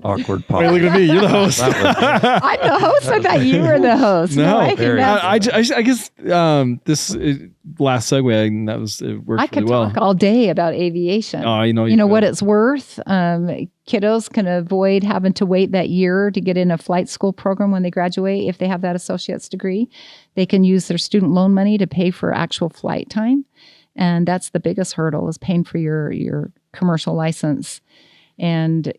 Awkward pause. Wait, look at me. You're the host. I'm the host. I thought you were the host. No, I think that's- I guess this last segue, that was it worked I could really well. talk all day about aviation. Oh, you know what it's worth. Kiddos can avoid having to wait that year to get in a flight school program when they graduate. If they have that associate's degree, they can use their student loan money to pay for actual flight time. And that's the biggest hurdle, is paying for your commercial license. And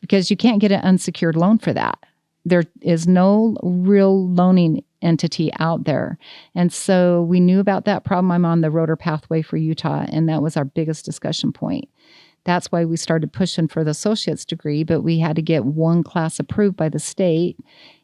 because you can't get an unsecured loan for that. There is no real loaning entity out there. And so we knew about that problem. I'm on the rotor pathway for Utah, and that was our biggest discussion point. That's why we started pushing for the associate's degree, but we had to get one class approved by the state,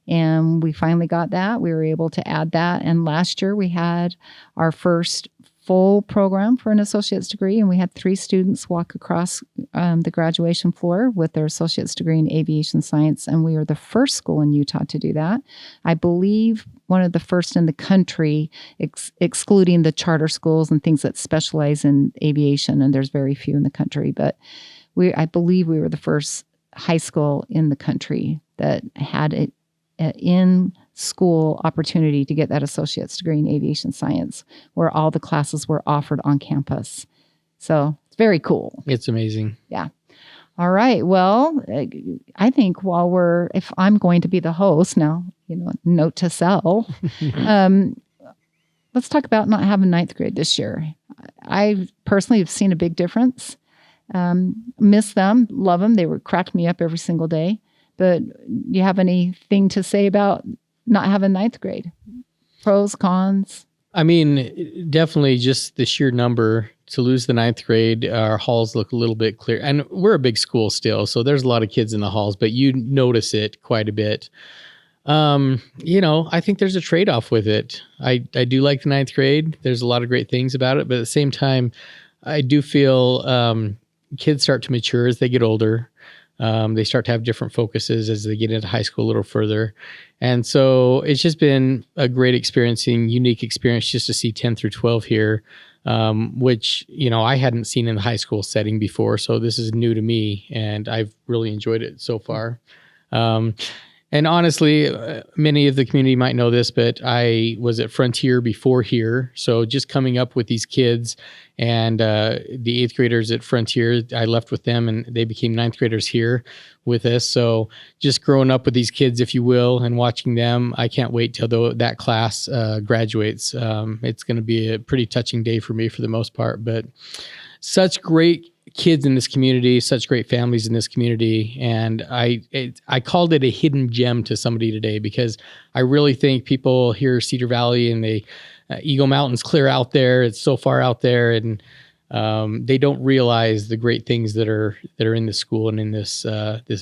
and we finally got that. We were able to add that, and last year we had our first full program for an associate's degree, and we had 3 students walk across the graduation floor with their associate's degree in aviation science, and we are the first school in Utah to do that. I believe one of the first in the country, excluding the charter schools and things that specialize in aviation, and there's very few in the country, but I believe we were the first high school in the country that had an in-school opportunity to get that associate's degree in aviation science, where all the classes were offered on campus. So it's very cool. It's amazing. Yeah. All right. Well, I think if I'm going to be the host now, note to self, let's talk about not having ninth grade this year. I personally have seen a big difference. Miss them, love them. They cracked me up every single day. But do you have anything to say about not having ninth grade? Pros, cons? I mean, definitely just the sheer number. To lose the ninth grade, our halls look a little bit clear. And we're a big school still, so there's a lot of kids in the halls, but you notice it quite a bit. I think there's a trade-off with it. I do like the ninth grade. There's a lot of great things about it, but at the same time, I do feel kids start to mature as they get older. They start to have different focuses as they get into high school a little further. And so it's just been a great unique experience just to see 10 through 12 here, which, I hadn't seen in the high school setting before. So this is new to me, and I've really enjoyed it so far. And honestly, many of the community might know this, but I was at Frontier before here. So just coming up with these kids and the eighth graders at Frontier, I left with them and they became ninth graders here with us. So just growing up with these kids, if you will, and watching them, I can't wait till that class graduates. It's going to be a pretty touching day for me for the most part, but such great kids in this community, such great families in this community. And I called it a hidden gem to somebody today because I really think people hear Cedar Valley and Eagle Mountain's clear out there. It's so far out there, and they don't realize the great things that are in the school and in this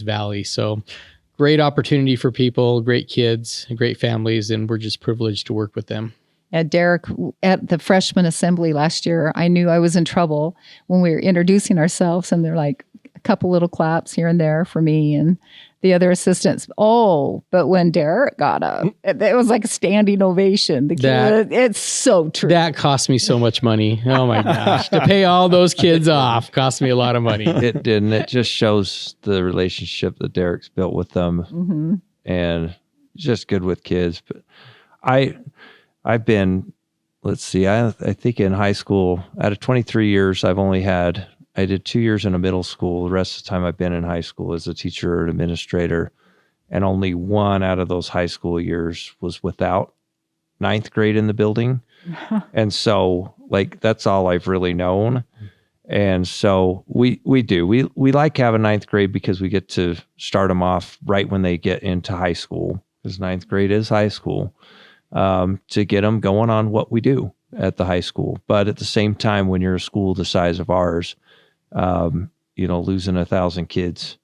valley. So great opportunity for people, great kids, and great families, and we're just privileged to work with them. Derek, at the freshman assembly last year, I knew I was in trouble when we were introducing ourselves, and they're like a couple little claps here and there for me and the other assistants. Oh, but when Derek got up, it was like a standing ovation. It's so true. That cost me so much money. Oh my gosh. To pay all those kids off cost me a lot of money. It didn't. It just shows the relationship that Derek's built with them, mm-hmm. and just good with kids. But I've been, let's see, I think in high school, out of 23 years, I did 2 years in a middle school. The rest of the time I've been in high school as a teacher or administrator. And only one out of those high school years was without ninth grade in the building. And so that's all I've really known. And so we like having ninth grade because we get to start them off right when they get into high school, because ninth grade is high school. To get them going on what we do at the high school. But at the same time, when you're a school the size of ours, losing 1,000 kids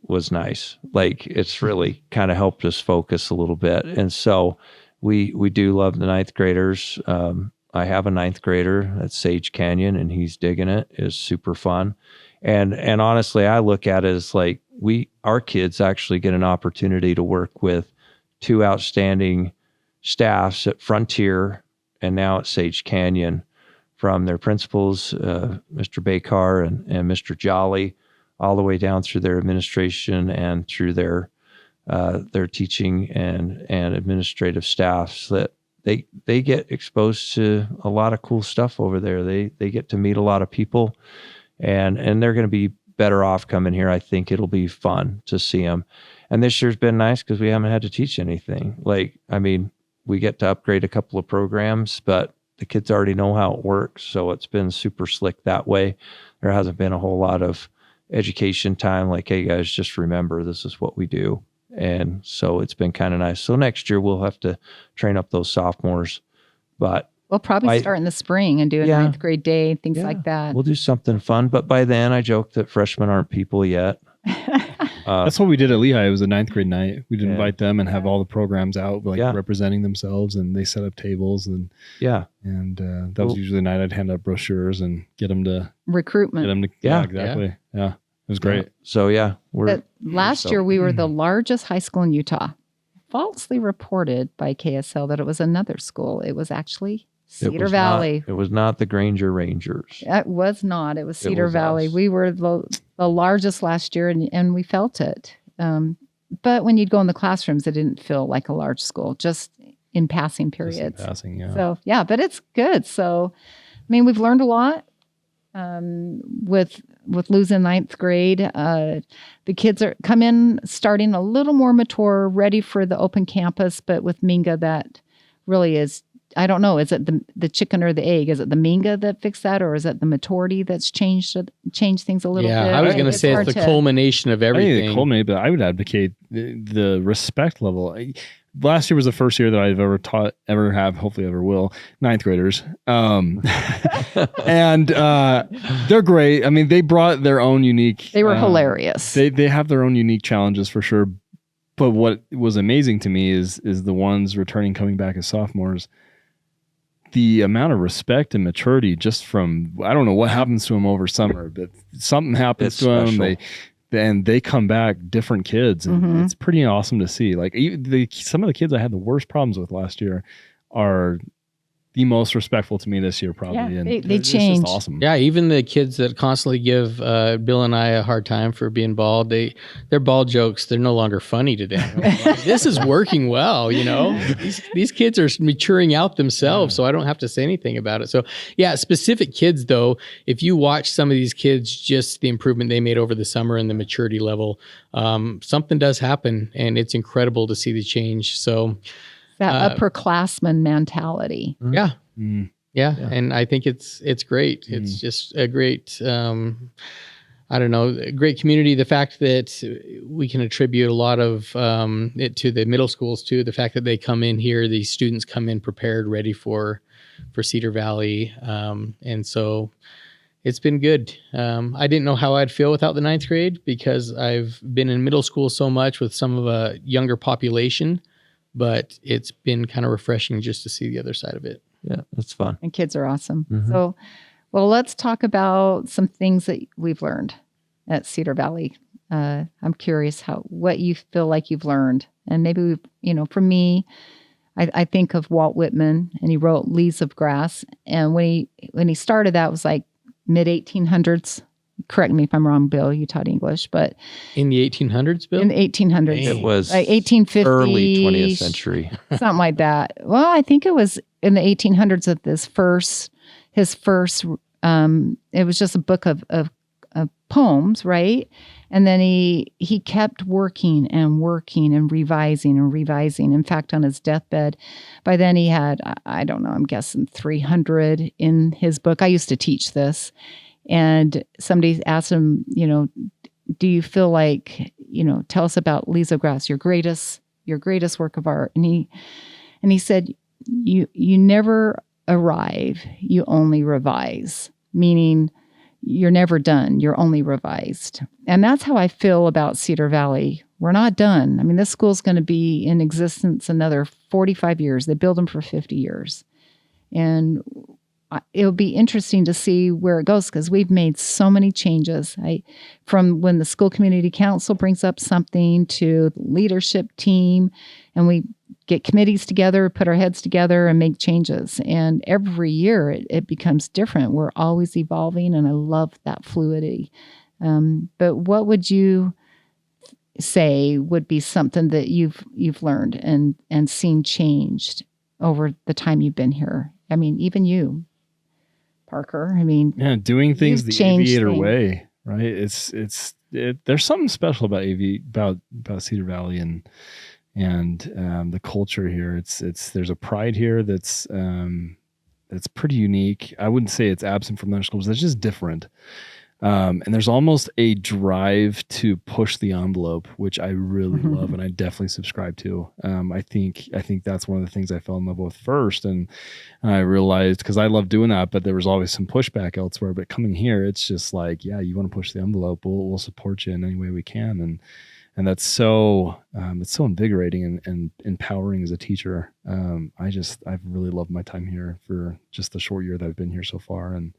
was nice. It's really kind of helped us focus a little bit. And so we do love the ninth graders. I have a ninth grader at Sage Canyon, and he's digging it. It's super fun. And honestly, I look at it as our kids actually get an opportunity to work with two outstanding staffs at Frontier and now at Sage Canyon, from their principals, Mr. Bakar and Mr. Jolly, all the way down through their administration and through their teaching and administrative staffs, that they get exposed to a lot of cool stuff over there. They get to meet a lot of people, and they're going to be better off coming here. I think it'll be fun to see them. And this year's been nice because we haven't had to teach anything. We get to upgrade a couple of programs, but the kids already know how it works. So it's been super slick that way. There hasn't been a whole lot of education time. Hey guys, just remember, this is what we do. And so it's been kind of nice. So next year we'll have to train up those sophomores, but we'll probably start in the spring and do a ninth grade day, things like that. We'll do something fun. But by then I joke that freshmen aren't people yet. That's what we did at Lehigh. It was a ninth grade night. We'd invite them and have all the programs out, representing themselves, and they set up tables and that was usually the night I'd hand out brochures and get them to recruitment. Exactly. Yeah. It was great. So last year we were the largest high school in Utah. Falsely reported by KSL that it was another school. It was actually Cedar Valley. It was not the Granger Rangers. It was not. It was Cedar Valley. Us. We were the largest last year, and we felt it. But when you'd go in the classrooms, it didn't feel like a large school, just in passing periods. So, but it's good. So, we've learned a lot with with losing ninth grade. The kids come in starting a little more mature, ready for the open campus, but with Minga, that really is, I don't know, is it the chicken or the egg? Is it the Minga that fixed that, or is it the maturity that's changed things a little bit? I was going to say it's the culmination of I everything. think they culminate, but I would advocate the respect level. Last year was the first year that I've ever taught, hopefully ever will, ninth graders. And they're great. I mean, they brought their own unique. They were hilarious. They have their own unique challenges for sure. But what was amazing to me is the ones returning, coming back as sophomores. The amount of respect and maturity just from, I don't know what happens to them over summer, but something happens to them. They come back different kids, and it's pretty awesome to see. Like some of the kids I had the worst problems with last year are the most respectful to me this year, probably. Yeah, and they change. Just awesome. Yeah, even the kids that constantly give Bill and I a hard time for being bald, their bald jokes, they're no longer funny to them. Like, this is working well, These kids are maturing out themselves, so I don't have to say anything about it. So yeah, specific kids though, if you watch some of these kids, just the improvement they made over the summer and the maturity level, something does happen, and it's incredible to see the change. So that upperclassman mentality. Yeah. Yeah. And I think it's great. It's just a great, a great community. The fact that we can attribute a lot of it to the middle schools too. The fact that they come in here, these students come in prepared, ready for Cedar Valley. And so it's been good. I didn't know how I'd feel without the ninth grade because I've been in middle school so much with some of a younger population. But it's been kind of refreshing just to see the other side of it. Yeah, that's fun. And kids are awesome. So, well, let's talk about some things that we've learned at Cedar Valley. I'm curious what you feel like you've learned. And maybe, for me, I think of Walt Whitman, and he wrote Leaves of Grass. And when he started, that was like mid-1800s. Correct me if I'm wrong, Bill. You taught English, but in the 1800s, Bill. In the 1800s, Dang. It was like 1850, early 20th century, something like that. Well, I think it was in the 1800s that his first. It was just a book of poems, right? And then he kept working and revising. In fact, on his deathbed, by then he had, I don't know, I'm guessing 300 in his book. I used to teach this. And somebody asked him, do you feel like, tell us about Leaves of Grass, your greatest work of art. And he said, you never arrive, you only revise, meaning you're never done, you're only revised. And that's how I feel about Cedar Valley. We're not done. I mean, this school's going to be in existence another 45 years. They build them for 50 years. And it'll be interesting to see where it goes because we've made so many changes. From when the school community council brings up something to the leadership team, and we get committees together, put our heads together and make changes. And every year it becomes different. We're always evolving, and I love that fluidity. But what would you say would be something that you've learned and seen changed over the time you've been here? I mean, even you, Parker. I mean, doing things the Aviator things. way, right? There's something special about about Cedar Valley and the culture here. There's a pride here that's pretty unique. I wouldn't say it's absent from other schools. It's just different. And there's almost a drive to push the envelope, which I really love, and I definitely subscribe to. I think that's one of the things I fell in love with first, and I realized because I love doing that, but there was always some pushback elsewhere. But coming here, it's just like, yeah, you want to push the envelope, we'll support you in any way we can, and that's so it's so invigorating and empowering as a teacher. I've really loved my time here for just the short year that I've been here so far, and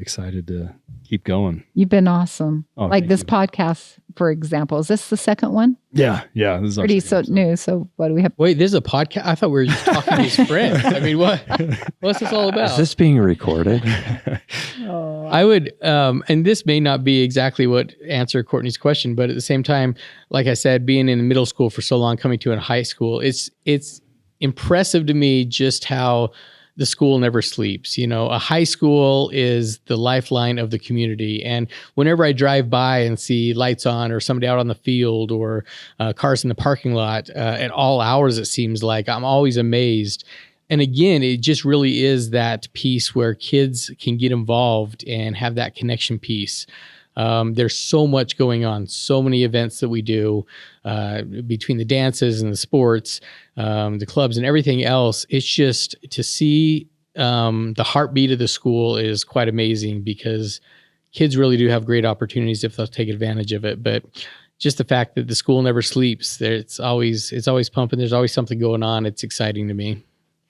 excited to keep going. You've been awesome. Oh, like this you. podcast, for example. Is this the second one? Yeah. This is pretty new. So what do we have? Wait, this is a podcast? I thought we were just talking to his friends. I mean, what's this all about? Is this being recorded? I would, and this may not be exactly what answer Courtney's question, but at the same time, like I said, being in middle school for so long, coming to a high school, it's impressive to me just how the school never sleeps. A high school is the lifeline of the community. And whenever I drive by and see lights on or somebody out on the field or cars in the parking lot at all hours, it seems like, I'm always amazed. And again, it just really is that piece where kids can get involved and have that connection piece. There's so much going on, so many events that we do between the dances and the sports, the clubs and everything else. It's just to see the heartbeat of the school is quite amazing because kids really do have great opportunities if they'll take advantage of it. But just the fact that the school never sleeps, it's always pumping. There's always something going on. It's exciting to me.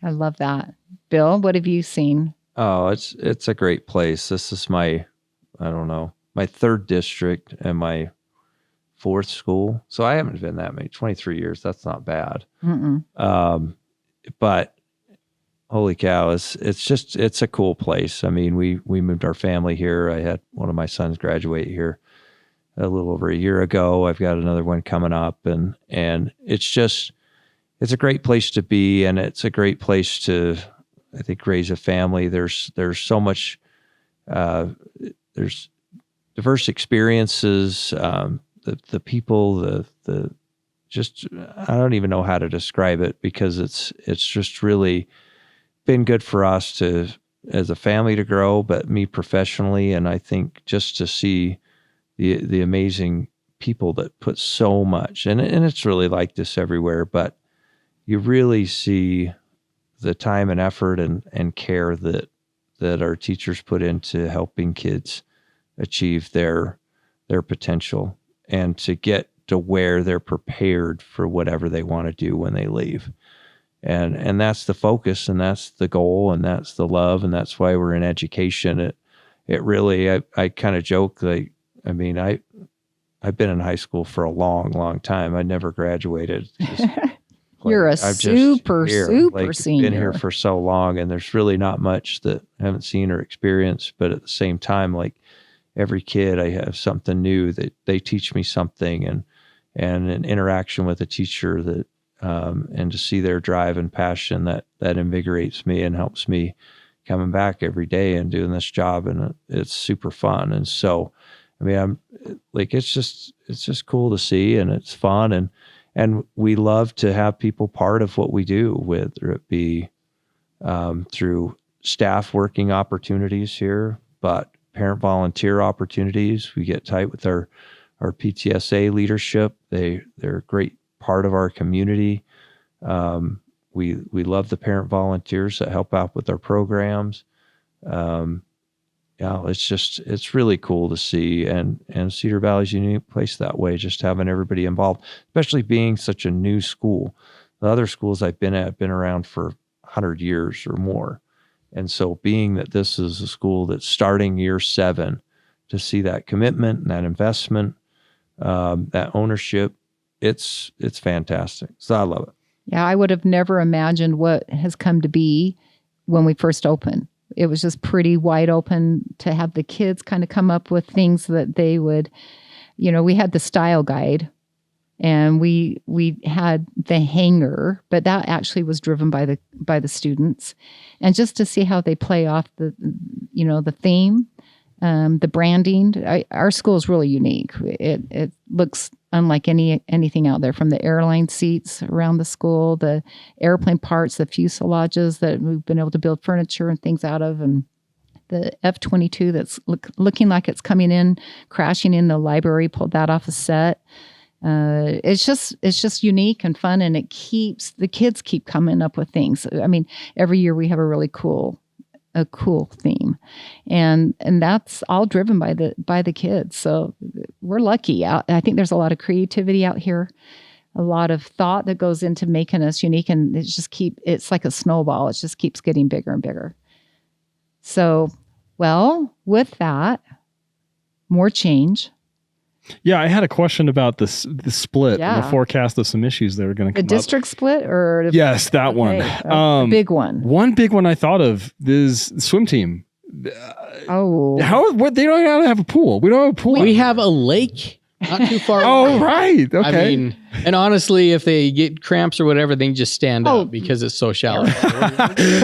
I love that. Bill, what have you seen? Oh, it's a great place. This is my third district and my fourth school. So I haven't been that many, 23 years. That's not bad. But holy cow, it's a cool place. I mean, we moved our family here. I had one of my sons graduate here a little over a year ago. I've got another one coming up, and it's a great place to be, and it's a great place to, I think, raise a family. There's so much, there's diverse experiences, the people, the just, I don't even know how to describe it because it's just really been good for us as a family to grow, but me professionally. And I think just to see the amazing people that put so much, and it's really like this everywhere, but you really see the time and effort and care that our teachers put into helping kids achieve their potential and to get to where they're prepared for whatever they want to do when they leave. And that's the focus, and that's the goal, and that's the love, and that's why we're in education. It really, I kind of joke, like, I mean, I've been in high school for a long, long time. I never graduated. You're a super senior. Been here for so long, and there's really not much that I haven't seen or experienced. But at the same time, like every kid, I have something new that they teach me something, and an interaction with a teacher that, and to see their drive and passion that invigorates me and helps me coming back every day and doing this job, and it's super fun. And so, I mean, I'm like, it's just cool to see, and it's fun, and we love to have people part of what we do, whether it be through staff working opportunities here, but parent volunteer opportunities. We get tight with our PTSA leadership. They're a great part of our community. We love the parent volunteers that help out with our programs. It's really cool to see, and Cedar Valley's a unique place that way, just having everybody involved, especially being such a new school. The other schools I've been at have been around for 100 years or more. And so being that this is a school that's starting year 7, to see that commitment and that investment, that ownership, it's fantastic. So I love it. Yeah, I would have never imagined what has come to be when we first opened. It was just pretty wide open to have the kids kind of come up with things that they would, we had the style guide, and we had the hanger, but that actually was driven by the students. And just to see how they play off the theme, the branding. Our school is really unique. It looks unlike anything out there, from the airline seats around the school, the airplane parts, the fuselages that we've been able to build furniture and things out of, and the F-22 that's looking like it's coming in, crashing in the library, pulled that off a set. It's just unique and fun, and the kids keep coming up with things. I mean, every year we have a really cool theme, and that's all driven by the kids. So we're lucky. I think there's a lot of creativity out here, a lot of thought that goes into making us unique, and it's like a snowball. It just keeps getting bigger and bigger. So, well, with that, more change. Yeah, I had a question about the split and the forecast of some issues that are going to come up. The district split, or yes, that one. The big one. One big one I thought of is the swim team. Oh, What they don't have a pool. We don't have a pool. We have a lake Not too far Oh, away. right. Okay. I mean, and honestly, if they get cramps or whatever, they can just stand up because it's so shallow.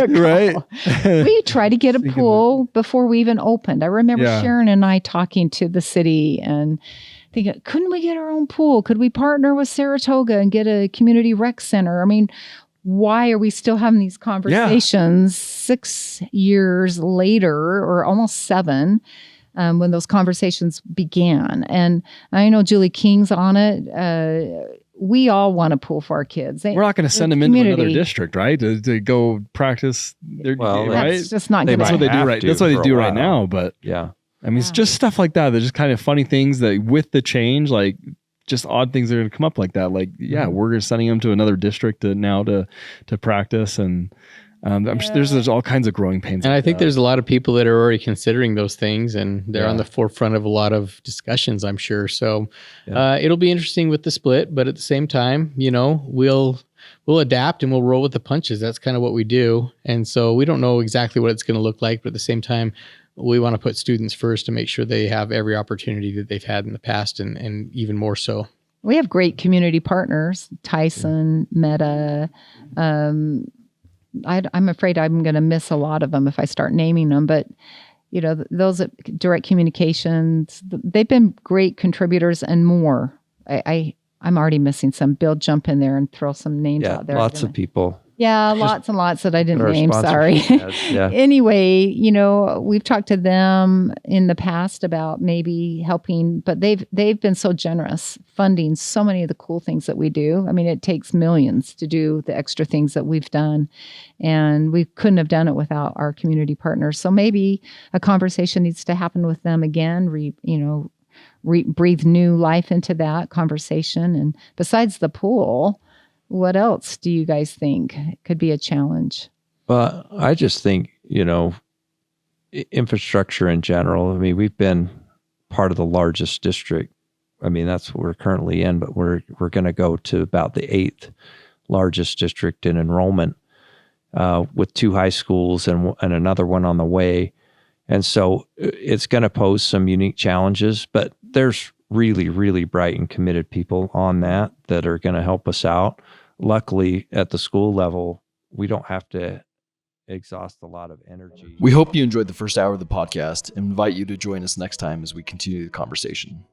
right. We tried to get a Speaking of pool before we even opened. I remember Yeah. Sharon and I talking to the city and thinking, couldn't we get our own pool? Could we partner with Saratoga and get a community rec center? I mean, why are we still having these conversations 6 years later, or almost 7, when those conversations began? And I know Julie King's on it. We all want a pool for our kids. We're not going to send them into another district, right? To go practice their Well, right. That's just not They good. That's what they do have right. to That's what they for a do right while. now. But Yeah. I mean, it's just stuff like that. They're just kind of funny things that with the change, like just odd things that are going to come up like that. Like, yeah, we're sending them to another district to practice. And I'm sure there's all kinds of growing pains. And I like think that. there's a lot of people that are already considering those things, and they're Yeah. on the forefront of a lot of discussions, I'm sure. So Yeah. it'll be interesting with the split, but at the same time, we'll adapt and we'll roll with the punches. That's kind of what we do. And so we don't know exactly what it's going to look like, but at the same time, we want to put students first to make sure they have every opportunity that they've had in the past, and even more so. We have great community partners, Tyson, Meta. I'm afraid I'm going to miss a lot of them if I start naming them, but those at Direct Communications, they've been great contributors and more. I'm already missing some. Bill, jump in there and throw some names Yeah. out there. Lots of people. Yeah, lots and lots that I didn't Our name. Sorry. sponsorship ads, yeah. Anyway, we've talked to them in the past about maybe helping, but they've been so generous, funding so many of the cool things that we do. I mean, it takes millions to do the extra things that we've done, and we couldn't have done it without our community partners. So maybe a conversation needs to happen with them again. Breathe new life into that conversation. And besides the pool, what else do you guys think could be a challenge? But I just think, infrastructure in general. I mean, we've been part of the largest district. I mean, that's what we're currently in, but we're going to go to about the 8th largest district in enrollment, with 2 high schools and another one on the way. And so it's going to pose some unique challenges, but there's really, really bright and committed people on that are going to help us out. Luckily, at the school level, we don't have to exhaust a lot of energy. We hope you enjoyed the first hour of the podcast and invite you to join us next time as we continue the conversation.